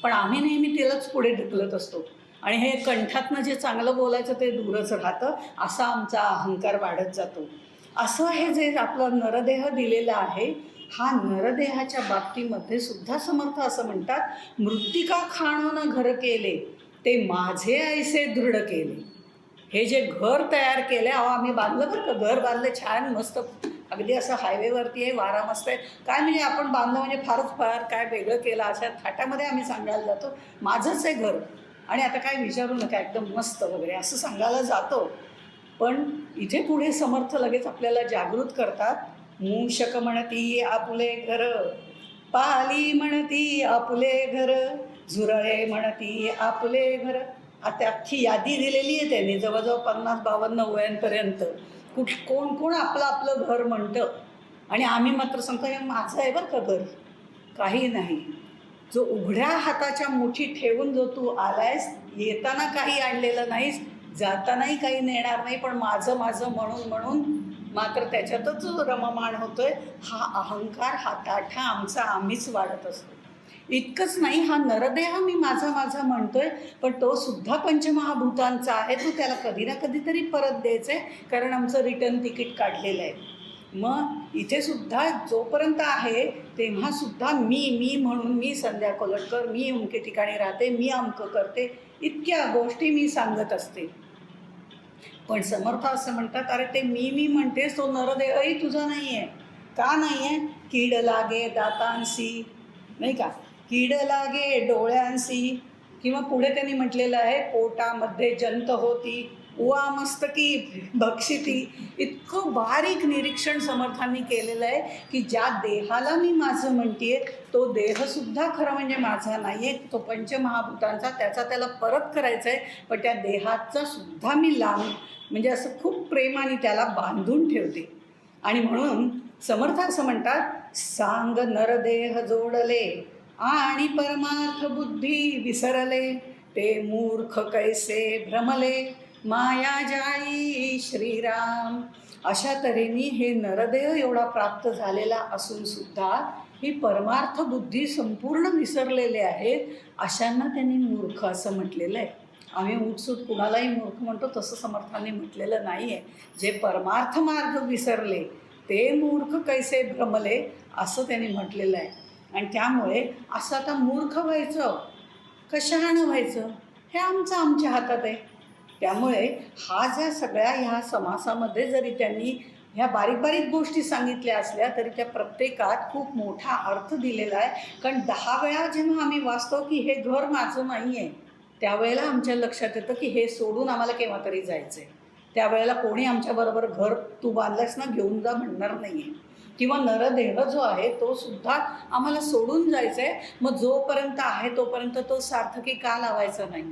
पण आम्ही नेहमी तिलाच पुढे ढकलत असतो. आणि हे कंठातनं जे चांगलं बोलायचं ते दूरच राहतं. असा आमचा अहंकार वाढत जातो. असं हे जे आपलं नरदेह दिलेला आहे, हा नरदेहाच्या बाबतीमध्ये सुद्धा समर्थ असं म्हणतात, मृत्तिका खाणून घर केले ते माझे ऐसे दृढ केले. हे जे घर तयार केलं, आम्ही बांधलं बरं का, घर बांधलं छान मस्त, अगदी असं हायवेवरती आहे, वारा मस्त आहे. काय म्हणजे आपण बांधलं म्हणजे फारच फार काय वेगळं केलं अशा थाटामध्ये आम्ही सांगायला जातो, माझंच आहे घर आणि आता काय विचारू नका, एकदम मस्त वगैरे असं सांगायला जातो. पण इथे पुढे समर्थ लगेच आपल्याला जागृत करतात. मूषक म्हणती आपुले घर, पाली म्हणती आपुले घर, झुरळे म्हणती आपले घर. आता अख्खी यादी दिलेली आहे त्यांनी, जवळजवळ 50-52 वयांपर्यंत. कोण कोण आपलं आपलं घर म्हणतं आणि आम्ही मात्र सांगतो हे माझं आहे बरं का घर. काही नाही. जो उघड्या हाताच्या मुठी ठेवून जो तू आलायस, येताना काही आणलेलं नाहीस, जातानाही काही नेणार नाही, पण माझं माझं म्हणून म्हणून मात्र त्याच्यातच जो रममाण होतोय, हा अहंकार, हा ताठा आमचा आम्हीच वाढत असतो. इतकंच नाही, हा नरदेह मी माझा माझा म्हणतोय, पण तो सुद्धा पंचमहाभूतांचा आहे. तो त्याला कधी ना कधीतरी परत द्यायचं आहे, कारण आमचं रिटर्न तिकीट काढलेलं आहे. मग इथे सुद्धा जोपर्यंत आहे तेव्हा सुद्धा मी म्हणून, मी संध्या कोलटकर, मी अमके ठिकाणी राहते, मी अमकं करते, इतक्या गोष्टी मी सांगत असते. पण समर्थ असं म्हणतात, अरे ते मी म्हणतेस तो नरदेहही तुझा नाही आहे. का नाही आहे? कीड लागे दातांसी, नाही का, कीड लागे डोळ्यांसी, किंवा पुढे त्यांनी म्हटलेलं आहे, पोटामध्ये जंत होती, उवा मस्तकी भक्षिती. इतकं बारीक निरीक्षण समर्थांनी केलेलं आहे की ज्या देहाला मी माझं म्हणते तो देहसुद्धा खरं म्हणजे माझा नाही आहे, तो पंचमहाभूतांचा, त्याचा त्याला परत करायचा आहे. पण त्या देहाचा सुद्धा मी लांब म्हणजे असं खूप प्रेमाने त्याला बांधून ठेवते. आणि म्हणून समर्थ असं म्हणतात, सांग नरदेह जोडले आणि परमार्थ बुद्धी विसरले, ते मूर्ख कैसे भ्रमले माया जाई श्रीराम. अशा तऱ्हेने हे नरदेह एवढा प्राप्त झालेला असून सुद्धा ही परमार्थ बुद्धी संपूर्ण विसरलेले आहेत, अशांना त्यांनी मूर्ख असं म्हटलेलं आहे. आम्ही उठसूट कुणालाही मूर्ख म्हणतो, तसं समर्थांनी म्हटलेलं नाही आहे. जे परमार्थ मार्ग विसरले ते मूर्ख कैसे भ्रमले असं त्यांनी म्हटलेलं आहे. आणि त्यामुळे असं आता मूर्ख व्हायचं कशानं व्हायचं हे आमच्या हातात आहे. त्यामुळे हा ज्या सगळ्या ह्या समासामध्ये जरी त्यांनी ह्या बारीक बारीक गोष्टी सांगितल्या असल्या तरी त्या प्रत्येकात खूप मोठा अर्थ दिलेला आहे. कारण 10 वेळा जेव्हा आम्ही वाचतो की हे घर माझं नाही आहे, त्यावेळेला आमच्या लक्षात येतं की हे सोडून आम्हाला केव्हा तरी जायचं आहे. त्यावेळेला कोणी आमच्याबरोबर घर तू बांधलंस ना घेऊन जा म्हणणार नाही आहे, किंवा नरदेह जो आहे तो सुद्धा आम्हाला सोडून जायचं आहे. मग जोपर्यंत आहे तोपर्यंत तो सार्थकी का लावायचा नाही,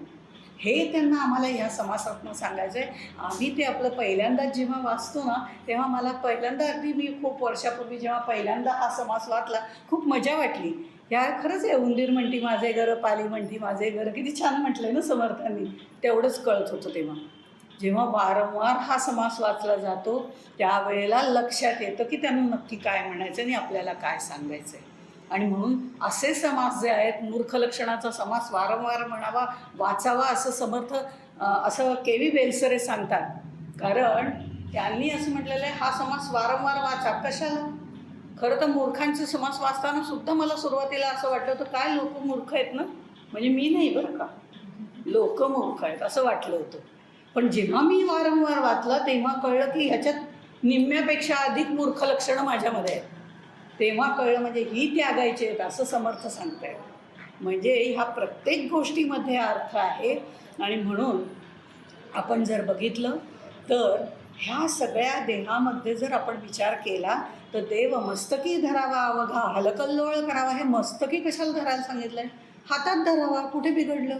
हे त्यांना आम्हाला ह्या समासातनं सांगायचं आहे. आम्ही ते आपलं पहिल्यांदाच जेव्हा वाचतो ना, तेव्हा मला पहिल्यांदा, अगदी मी खूप वर्षापूर्वी जेव्हा पहिल्यांदा हा समास वाचला, खूप मजा वाटली. या खरंच आहे, उंदीर म्हणती माझे घर, पाली म्हणती माझे घर, किती छान म्हटलं ना समर्थांनी. तेवढंच कळत होतं तेव्हा. जेव्हा वारंवार हा समास वाचला जातो त्यावेळेला लक्षात येतं की त्यांना नक्की काय म्हणायचं आणि आपल्याला काय सांगायचं आहे. आणि म्हणून असे समास जे आहेत, मूर्ख लक्षणाचा समास वारंवार म्हणावा, वाचावा, असं समर्थ असं के व्ही बेलसरे सांगतात. कारण त्यांनी असं म्हटलेलं आहे, हा समास वारंवार वाचा. कशाला? खरं तर मूर्खांचे समास वाचताना सुद्धा मला सुरुवातीला असं वाटलं होतं, काय लोक मूर्ख आहेत ना, म्हणजे मी नाही बरं का, लोक मूर्ख आहेत असं वाटलं होतं. पण जेव्हा मी वारंवार वाचलं तेव्हा कळलं की ह्याच्यात निम्म्यापेक्षा अधिक मूर्ख लक्षणं माझ्यामध्ये आहेत. तेव्हा कळलं म्हणजे ही त्यागायची आहेत असं समर्थ सांगताय. म्हणजे ह्या प्रत्येक गोष्टीमध्ये अर्थ आहे. आणि म्हणून आपण जर बघितलं तर ह्या सगळ्या देहामध्ये जर आपण विचार केला तर देव मस्तकी धरावा अवघा हलकल्लोळ करावा. हे मस्तकी कशाला धरायला सांगितलं आहे? हातात धरावा, कुठे बिघडलं?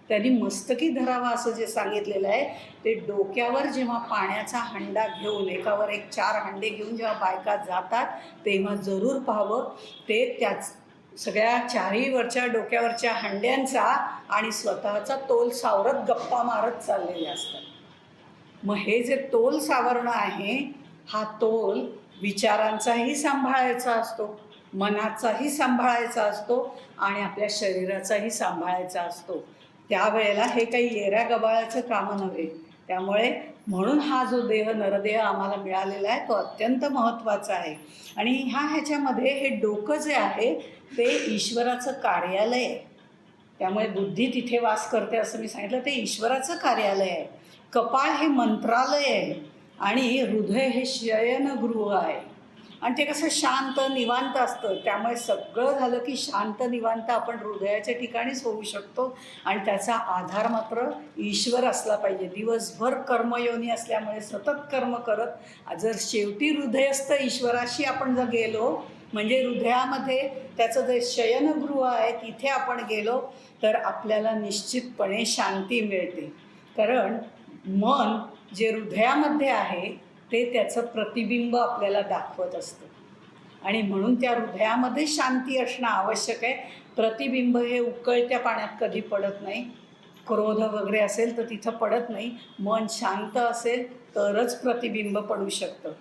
त्यांनी मस्तकी धरावा असं जे सांगितलेलं आहे ते डोक्यावर जेव्हा पाण्याचा हंडा घेऊन, एकावर एक 4 हंडे घेऊन जेव्हा बायका जातात तेव्हा जरूर पाहावं. ते त्याच सगळ्या चारीवरच्या डोक्यावरच्या हंड्यांचा आणि स्वतःचा तोल सावरत गप्पा मारत चाललेले असतात. मग हे जे तोल सावरणं आहे, हा तोल विचारांचाही सांभाळायचा असतो, मनाचाही सांभाळायचा असतो आणि आपल्या शरीराचाही सांभाळायचा असतो. त्यावेळेला हे काही येऱ्या गबाळाचं कामं नव्हे. त्यामुळे म्हणून हा जो देह, नरदेह आम्हाला मिळालेला आहे तो अत्यंत महत्त्वाचा आहे. आणि ह्याच्यामध्ये हे डोकं जे आहे ते ईश्वराचं कार्यालय आहे. त्यामुळे बुद्धी तिथे वास करते असं मी सांगितलं, ते ईश्वराचं कार्यालय आहे. कपाळ हे मंत्रालय आहे आणि हृदय हे शयनगृह आहे. आणि ते कसं शांत निवांत असतं, त्यामुळे सगळं झालं की शांत निवांत आपण हृदयाच्या ठिकाणीच होऊ शकतो. आणि त्याचा आधार मात्र ईश्वर असला पाहिजे. दिवसभर कर्मयोनी असल्यामुळे सतत कर्म करत जर शेवटी हृदयस्थ ईश्वराशी आपण जर गेलो, म्हणजे हृदयामध्ये त्याचं जे शयनगृह आहे तिथे आपण गेलो तर आपल्याला निश्चितपणे शांती मिळते. कारण मन जे हृदयामध्ये आहे ते त्याचं प्रतिबिंब आपल्याला दाखवत असतं. आणि म्हणून त्या हृदयामध्ये शांती असणं आवश्यक आहे. प्रतिबिंब हे उकळत्या पाण्यात कधी पडत नाही. क्रोध वगैरे असेल तर तिथं पडत नाही. मन शांत असेल तरच प्रतिबिंब पडू शकतं.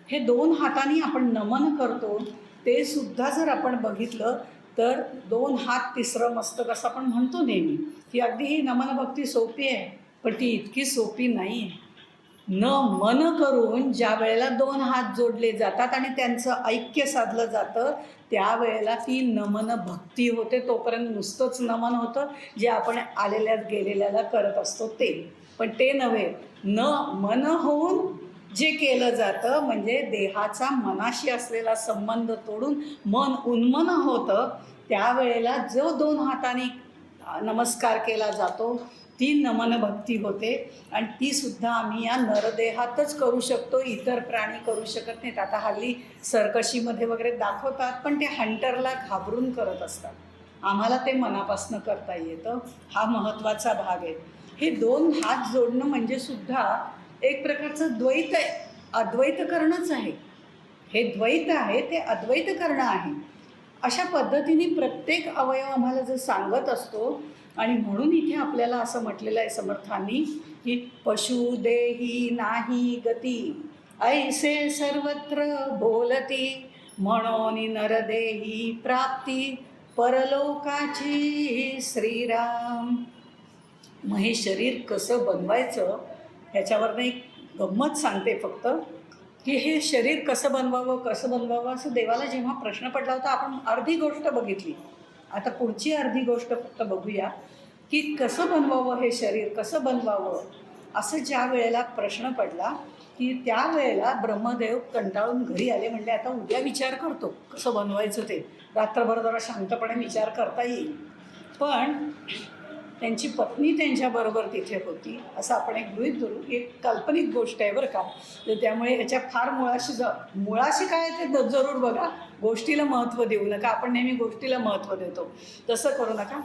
हे 2 हातांनी आपण नमन करतो ते सुद्धा जर आपण बघितलं तर 2 हात तिसरं मस्तक असं आपण म्हणतो नेहमी, की अगदी ही नमन भक्ती सोपी आहे, पण ती इतकी सोपी नाही आहे. न मन करून ज्या वेळेला 2 हात जोडले जातात आणि त्यांचं ऐक्य साधलं जातं त्यावेळेला ती नमन भक्ती होते. तोपर्यंत नुसतंच नमन होतं जे आपण आलेल्या गेलेल्याला करत असतो ते. पण ते नव्हे, न मन होऊन जे केलं जातं म्हणजे देहाचा मनाशी असलेला संबंध तोडून मन उन्मन होतं. त्यावेळेला जो 2 हातांनी नमस्कार केला जातो ती नमन भक्ती होते. आणि ती सुद्धा आम्ही या नरदेहातच करू शकतो, इतर प्राणी करू शकत नाहीत. आता हल्ली सर्कशीमध्ये वगैरे दाखवतात पण ते हंटरला घाबरून करत असतात. आम्हाला ते मनापासून करता येतं. हा महत्त्वाचा भाग आहे. हे 2 हात जोडणं म्हणजे सुद्धा एक प्रकारचं द्वैत आहे, अद्वैत करणंच आहे. हे द्वैत आहे ते अद्वैत करणं आहे. अशा पद्धतीने प्रत्येक अवयव आम्हाला जर सांगत असतो. आणि म्हणून इथे आपल्याला असं म्हटलेलं आहे समर्थांनी की पशु देही नाही गती ऐसे सर्वत्र बोलती म्हणून नरदेही प्राप्ती परलोकाची श्रीराम. मग हे शरीर कसं बनवायचं ह्याच्यावरनं एक गंमत सांगते फक्त, की हे शरीर कसं बनवावं असं देवाला जेव्हा प्रश्न पडला होता. आपण अर्धी गोष्ट बघितली, आता पुढची अर्धी गोष्ट फक्त बघूया की कसं बनवावं हे शरीर, कसं बनवावं असं ज्या वेळेला प्रश्न पडला की त्यावेळेला ब्रह्मदेव कंटाळून घरी आले. म्हणले आता उद्या विचार करतो कसं बनवायचं ते, रात्रभर जरा शांतपणे विचार करता येईल. पण त्यांची पत्नी त्यांच्याबरोबर तिथे होती असं आपण एक गृहीत धरू. एक काल्पनिक गोष्ट आहे बरं का. तर त्यामुळे ह्याच्या फार मुळाशी काय ते जरूर बघा. गोष्टीला महत्त्व देऊ नका. आपण नेहमी गोष्टीला महत्त्व देतो, तसं करू नका.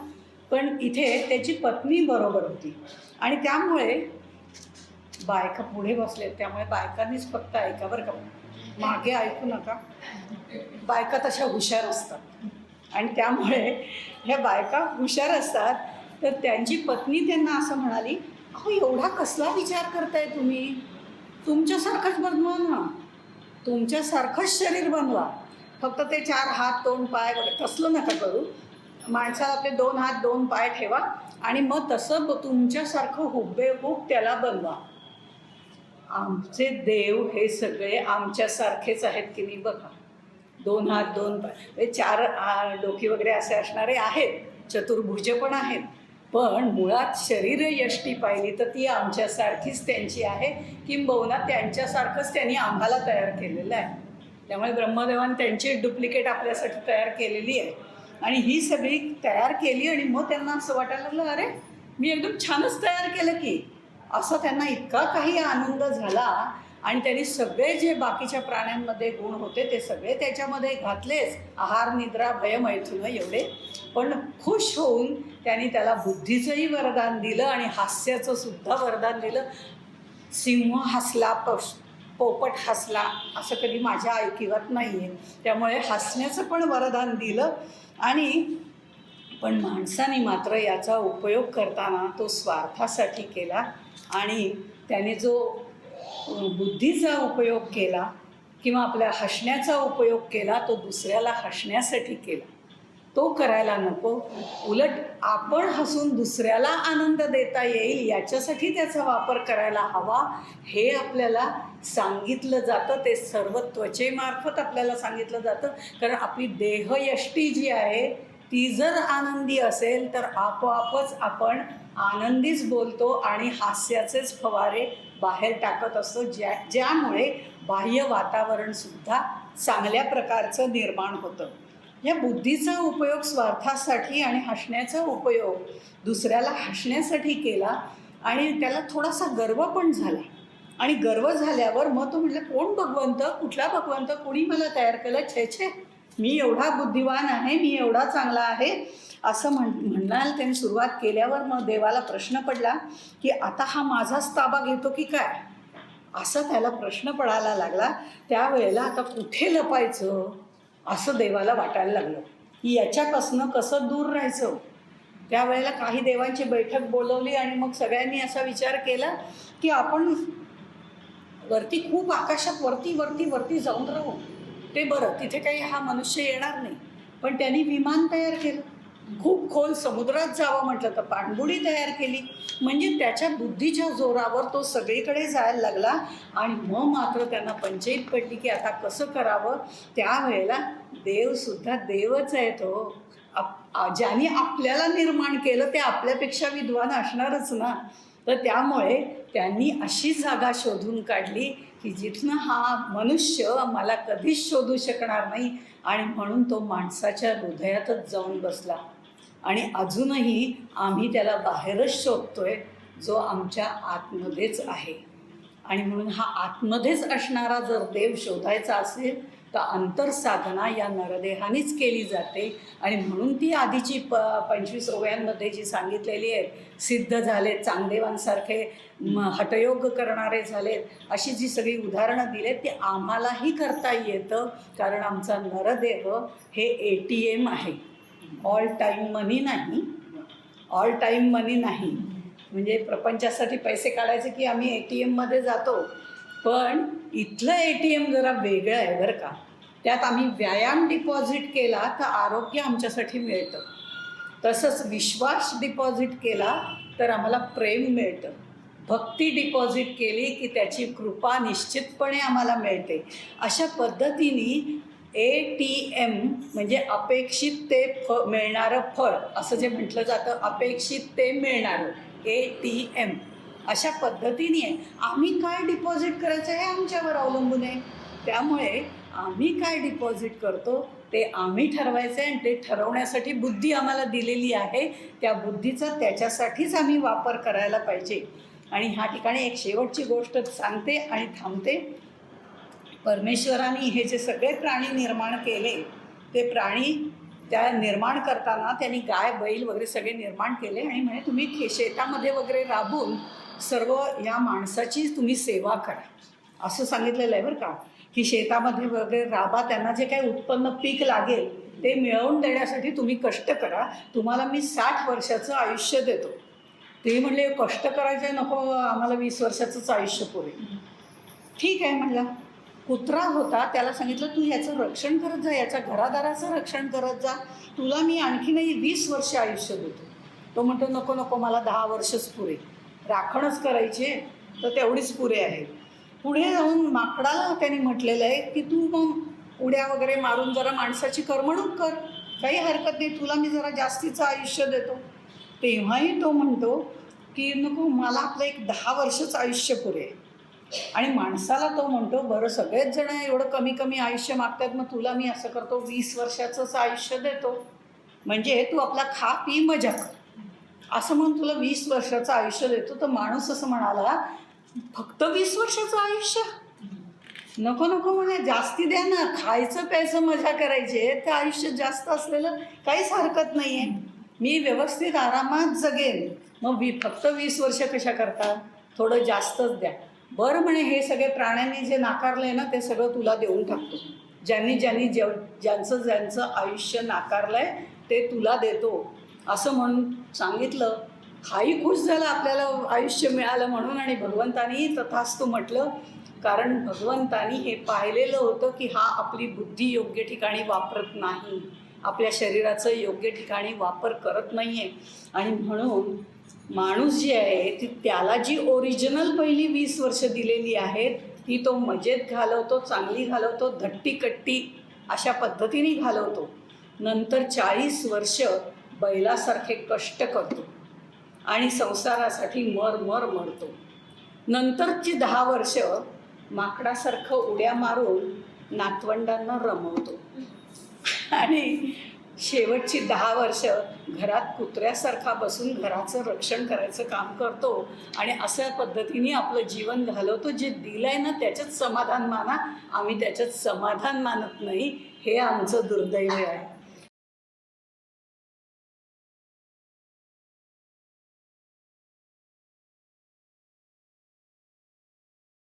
पण इथे त्याची पत्नी बरोबर होती आणि त्यामुळे बायका पुढे बसलेत, त्यामुळे बायकांनीच फक्त ऐका बरं का, मागे ऐकू नका. बायका तशा हुशार असतात आणि त्यामुळे ह्या बायका हुशार असतात. तर त्यांची पत्नी त्यांना असं म्हणाली, अहो एवढा कसला विचार करताय तुम्ही, तुमच्यासारखंच बनवा ना, तुमच्यासारखंच शरीर बनवा. फक्त ते 4 हात 2 पाय वगैरे तसलं नका करू. माणसाला आपले 2 हात 2 पाय ठेवा आणि मग तसं तुमच्यासारखं हुबेहूब त्याला बनवा. आमचे देव हे सगळे आमच्यासारखेच आहेत की नाही बघा. 2 हात 2 पाय 4 डोकी वगैरे असे असणारे आहेत, चतुर्भुज पण आहेत. पण मुळात शरीर यष्टी पाहिली तर ती आमच्यासारखीच त्यांची आहे, किंबहुना त्यांच्यासारखंच त्यांनी आम्हाला तयार केलेलं आहे. त्यामुळे ब्रह्मदेवाने त्यांची डुप्लिकेट आपल्यासाठी तयार केलेली आहे आणि ही सगळी तयार केली. आणि मग त्यांना असं वाटायला लागलं, अरे मी एकदम छानच तयार केलं की. असं त्यांना इतका काही आनंद झाला आणि त्यांनी सगळे जे बाकीच्या प्राण्यांमध्ये गुण होते ते सगळे त्याच्यामध्ये घातलेच. आहार निद्रा भय मैथुन एवढे. पण खुश होऊन त्यांनी त्याला बुद्धीचंही वरदान दिलं आणि हास्याचं सुद्धा वरदान दिलं. सिंह हसला, पोपट हसला असं कधी माझ्या ऐकिवात नाही आहे. त्यामुळे हसण्याचं पण वरदान दिलं. आणि पण माणसाने मात्र याचा उपयोग करताना तो स्वार्थासाठी केला आणि त्याने जो बुद्धीचा उपयोग केला किंवा आपल्या हसण्याचा उपयोग केला तो दुसऱ्याला हसण्यासाठी केला. तो करायला नको. उलट आपण हसून दुसऱ्याला आनंद देता येईल याच्यासाठी त्याचा वापर करायला हवा, हे आपल्याला सांगितलं जातं. ते सर्व त्वचेमार्फत आपल्याला सांगितलं जातं. कारण आपली देहयष्टी जी आहे ती जर आनंदी असेल तर आपोआपच आपण आनंदीच बोलतो आणि हास्याचेच फवारे बाहेर टाकत असतो, ज्यामुळे बाह्य वातावरणसुद्धा चांगल्या प्रकारचं निर्माण होतं. या बुद्धीचा उपयोग स्वार्थासाठी आणि हसण्याचा उपयोग दुसऱ्याला हसण्यासाठी केला आणि त्याला थोडासा गर्व पण झाला. आणि गर्व झाल्यावर मग तो म्हटलं, कोण भगवंत, कुठला भगवंत, कोणी मला तयार केलं, छे छे, मी एवढा बुद्धिवान आहे, मी एवढा चांगला आहे असं म्हणायला त्यांनी सुरुवात केल्यावर मग देवाला प्रश्न पडला की आता हा माझाच ताबा घेतो की काय, असं त्याला प्रश्न पडायला लागला. त्यावेळेला आता कुठे लपायचं असं देवाला वाटायला लागलं की याच्यापासनं कसं दूर राहायचं. त्यावेळेला काही देवांची बैठक बोलवली आणि मग सगळ्यांनी असा विचार केला की आपण वरती खूप आकाशात वरती वरती वरती जाऊन राहू. ते बरं, तिथे काही हा मनुष्य येणार नाही. पण त्यांनी विमान तयार केलं, खूप खोल समुद्रात जावं म्हटलं तर पाणबुडी तयार केली. म्हणजे त्याच्या बुद्धीच्या जोरावर तो सगळीकडे जायला लागला. आणि मग मात्र त्यांना पंचायत पडली की आता कसं करावं. त्यावेळेला देवसुद्धा देवच आहे तो. ज्याने आपल्याला निर्माण केलं ते आपल्यापेक्षा विद्वान असणारच ना. तर त्यामुळे त्यांनी अशी जागा शोधून काढली की जिथनं हा मनुष्य मला कधीच शोधू शकणार नाही. आणि म्हणून तो माणसाच्या हृदयातच जाऊन बसला. आणि अजूनही आम्ही त्याला बाहेरच शोधतोय, जो आमच्या आतमध्येच आहे. आणि म्हणून हा आतमध्येच असणारा जर देव शोधायचा असेल तर अंतरसाधना या नरदेहानेच केली जाते. आणि म्हणून ती आधीची 25 ओव्यांमध्ये जी सांगितलेली आहे, सिद्ध झालेत, चांगदेवांसारखे हठयोग करणारे झालेत, अशी जी सगळी उदाहरणं दिलेत ती आम्हालाही करता येतं. कारण आमचा नरदेह हे ATM आहे, ऑल टाईम मनी नाही. ऑल टाईम मनी नाही म्हणजे प्रपंचासाठी पैसे काढायचे की आम्ही ATMमध्ये जातो. पण इथलं ATM जरा वेगळं आहे बरं का. त्यात आम्ही व्यायाम डिपॉझिट केला तर आरोग्य आमच्यासाठी मिळतं. तसंच विश्वास डिपॉझिट केला तर आम्हाला प्रेम मिळतं. भक्ती डिपॉझिट केली की त्याची कृपा निश्चितपणे आम्हाला मिळते. अशा पद्धतीने ATM म्हणजे अपेक्षित ते मिळणारं फळ असं जे म्हटलं जातं, अपेक्षित ते मिळणारं ATM. अशा पद्धतीने आम्ही काय डिपॉझिट करायचं हे आमच्यावर अवलंबून आहे. त्यामुळे आम्ही काय डिपॉझिट करतो ते आम्ही ठरवायचं आहे आणि ते ठरवण्यासाठी बुद्धी आम्हाला दिलेली आहे. त्या बुद्धीचा त्याच्यासाठीच आम्ही वापर करायला पाहिजे. आणि ह्या ठिकाणी एक शेवटची गोष्ट सांगते आणि थांबते. परमेश्वराने हे जे सगळे प्राणी निर्माण केले, ते प्राणी त्या निर्माण करताना त्यांनी गाय बैल वगैरे सगळे निर्माण केले आणि म्हणे तुम्ही शेतामध्ये वगैरे राबून सर्व या माणसाची तुम्ही सेवा करा, असं सांगितलेलं आहे बरं का. की शेतामध्ये वगैरे राबा, त्यांना जे काही उत्पन्न पीक लागेल ते मिळवून देण्यासाठी तुम्ही कष्ट करा, तुम्हाला मी 60 वर्षाचं आयुष्य देतो. ते म्हणले कष्ट करायचे नको, आम्हाला 20 वर्षाचंच आयुष्य पुरेल. ठीक आहे म्हणला. कुत्रा होता, त्याला सांगितलं तू याचं रक्षण करत जा, याच्या घरादाराचं रक्षण करत जा, तुला मी आणखीनही 20 वर्ष आयुष्य देतो. तो म्हणतो नको नको, मला 10 वर्षच पुरे, राखणच करायची तर तेवढीच पुरे आहे. पुढे जाऊन माकडाला त्यांनी म्हटलेलं आहे की तू मग उड्या वगैरे मारून जरा माणसाची करमणूक कर, काही हरकत नाही, तुला मी जरा जास्तीचं आयुष्य देतो. तेव्हाही तो म्हणतो की नको, मला आपलं एक 10 वर्षच आयुष्य पुरे आहे. आणि माणसाला तो म्हणतो बरं सगळेच जण एवढं कमी कमी आयुष्य मागतात, मग तुला मी असं करतो 20 वर्षाचंच आयुष्य देतो, म्हणजे तू आपला खा पी मजा कर, असं म्हणून तुला 20 वर्षाचं आयुष्य देतो. तर माणूस असं म्हणाला फक्त 20 वर्षाचं आयुष्य नको नको म्हणे, जास्ती द्या ना, खायचं प्यायचं मजा करायचे, ते आयुष्य जास्त असलेलं काहीच हरकत नाही आहे, मी व्यवस्थित आरामात जगेन, मग फक्त 20 वर्ष कशा करता, थोडं जास्तच द्या. बरं म्हणे, हे सगळे प्राण्यांनी जे नाकारलं आहे ना ते सगळं तुला देऊन टाकतो, ज्यांनी ज्यांचं आयुष्य नाकारलं आहे ते तुला देतो, असं म्हणून सांगितलं. हाही खुश झाला आपल्याला आयुष्य मिळालं म्हणून, आणि भगवंतानी तथास्तु म्हटलं, कारण भगवंतानी हे पाहिलेलं होतं की हा आपली बुद्धी योग्य ठिकाणी वापरत नाही, आपल्या शरीराचं योग्य ठिकाणी वापर करत नाही आहे. आणि म्हणून माणूस जी आहे ती त्याला जी ओरिजिनल पहिली 20 वर्ष दिलेली आहेत ती तो मजेत घालवतो, चांगली घालवतो, धट्टीकट्टी अशा पद्धतीने घालवतो. नंतर 40 वर्ष बैलासारखे कष्ट करतो आणि संसारासाठी मरतो. नंतरची 10 वर्ष माकडासारखं उड्या मारून नातवंडांना रमवतो आणि शेवटची 10 वर्ष घरात कुत्र्यासारखा बसून घराचं रक्षण करायचं काम करतो. आणि अशा पद्धतीने आपलं जीवन घालवतो. जे दिलं आहे ना त्याच्यात समाधान माना, आम्ही त्याच्यात समाधान मानत नाही, हे आमचं दुर्दैव आहे.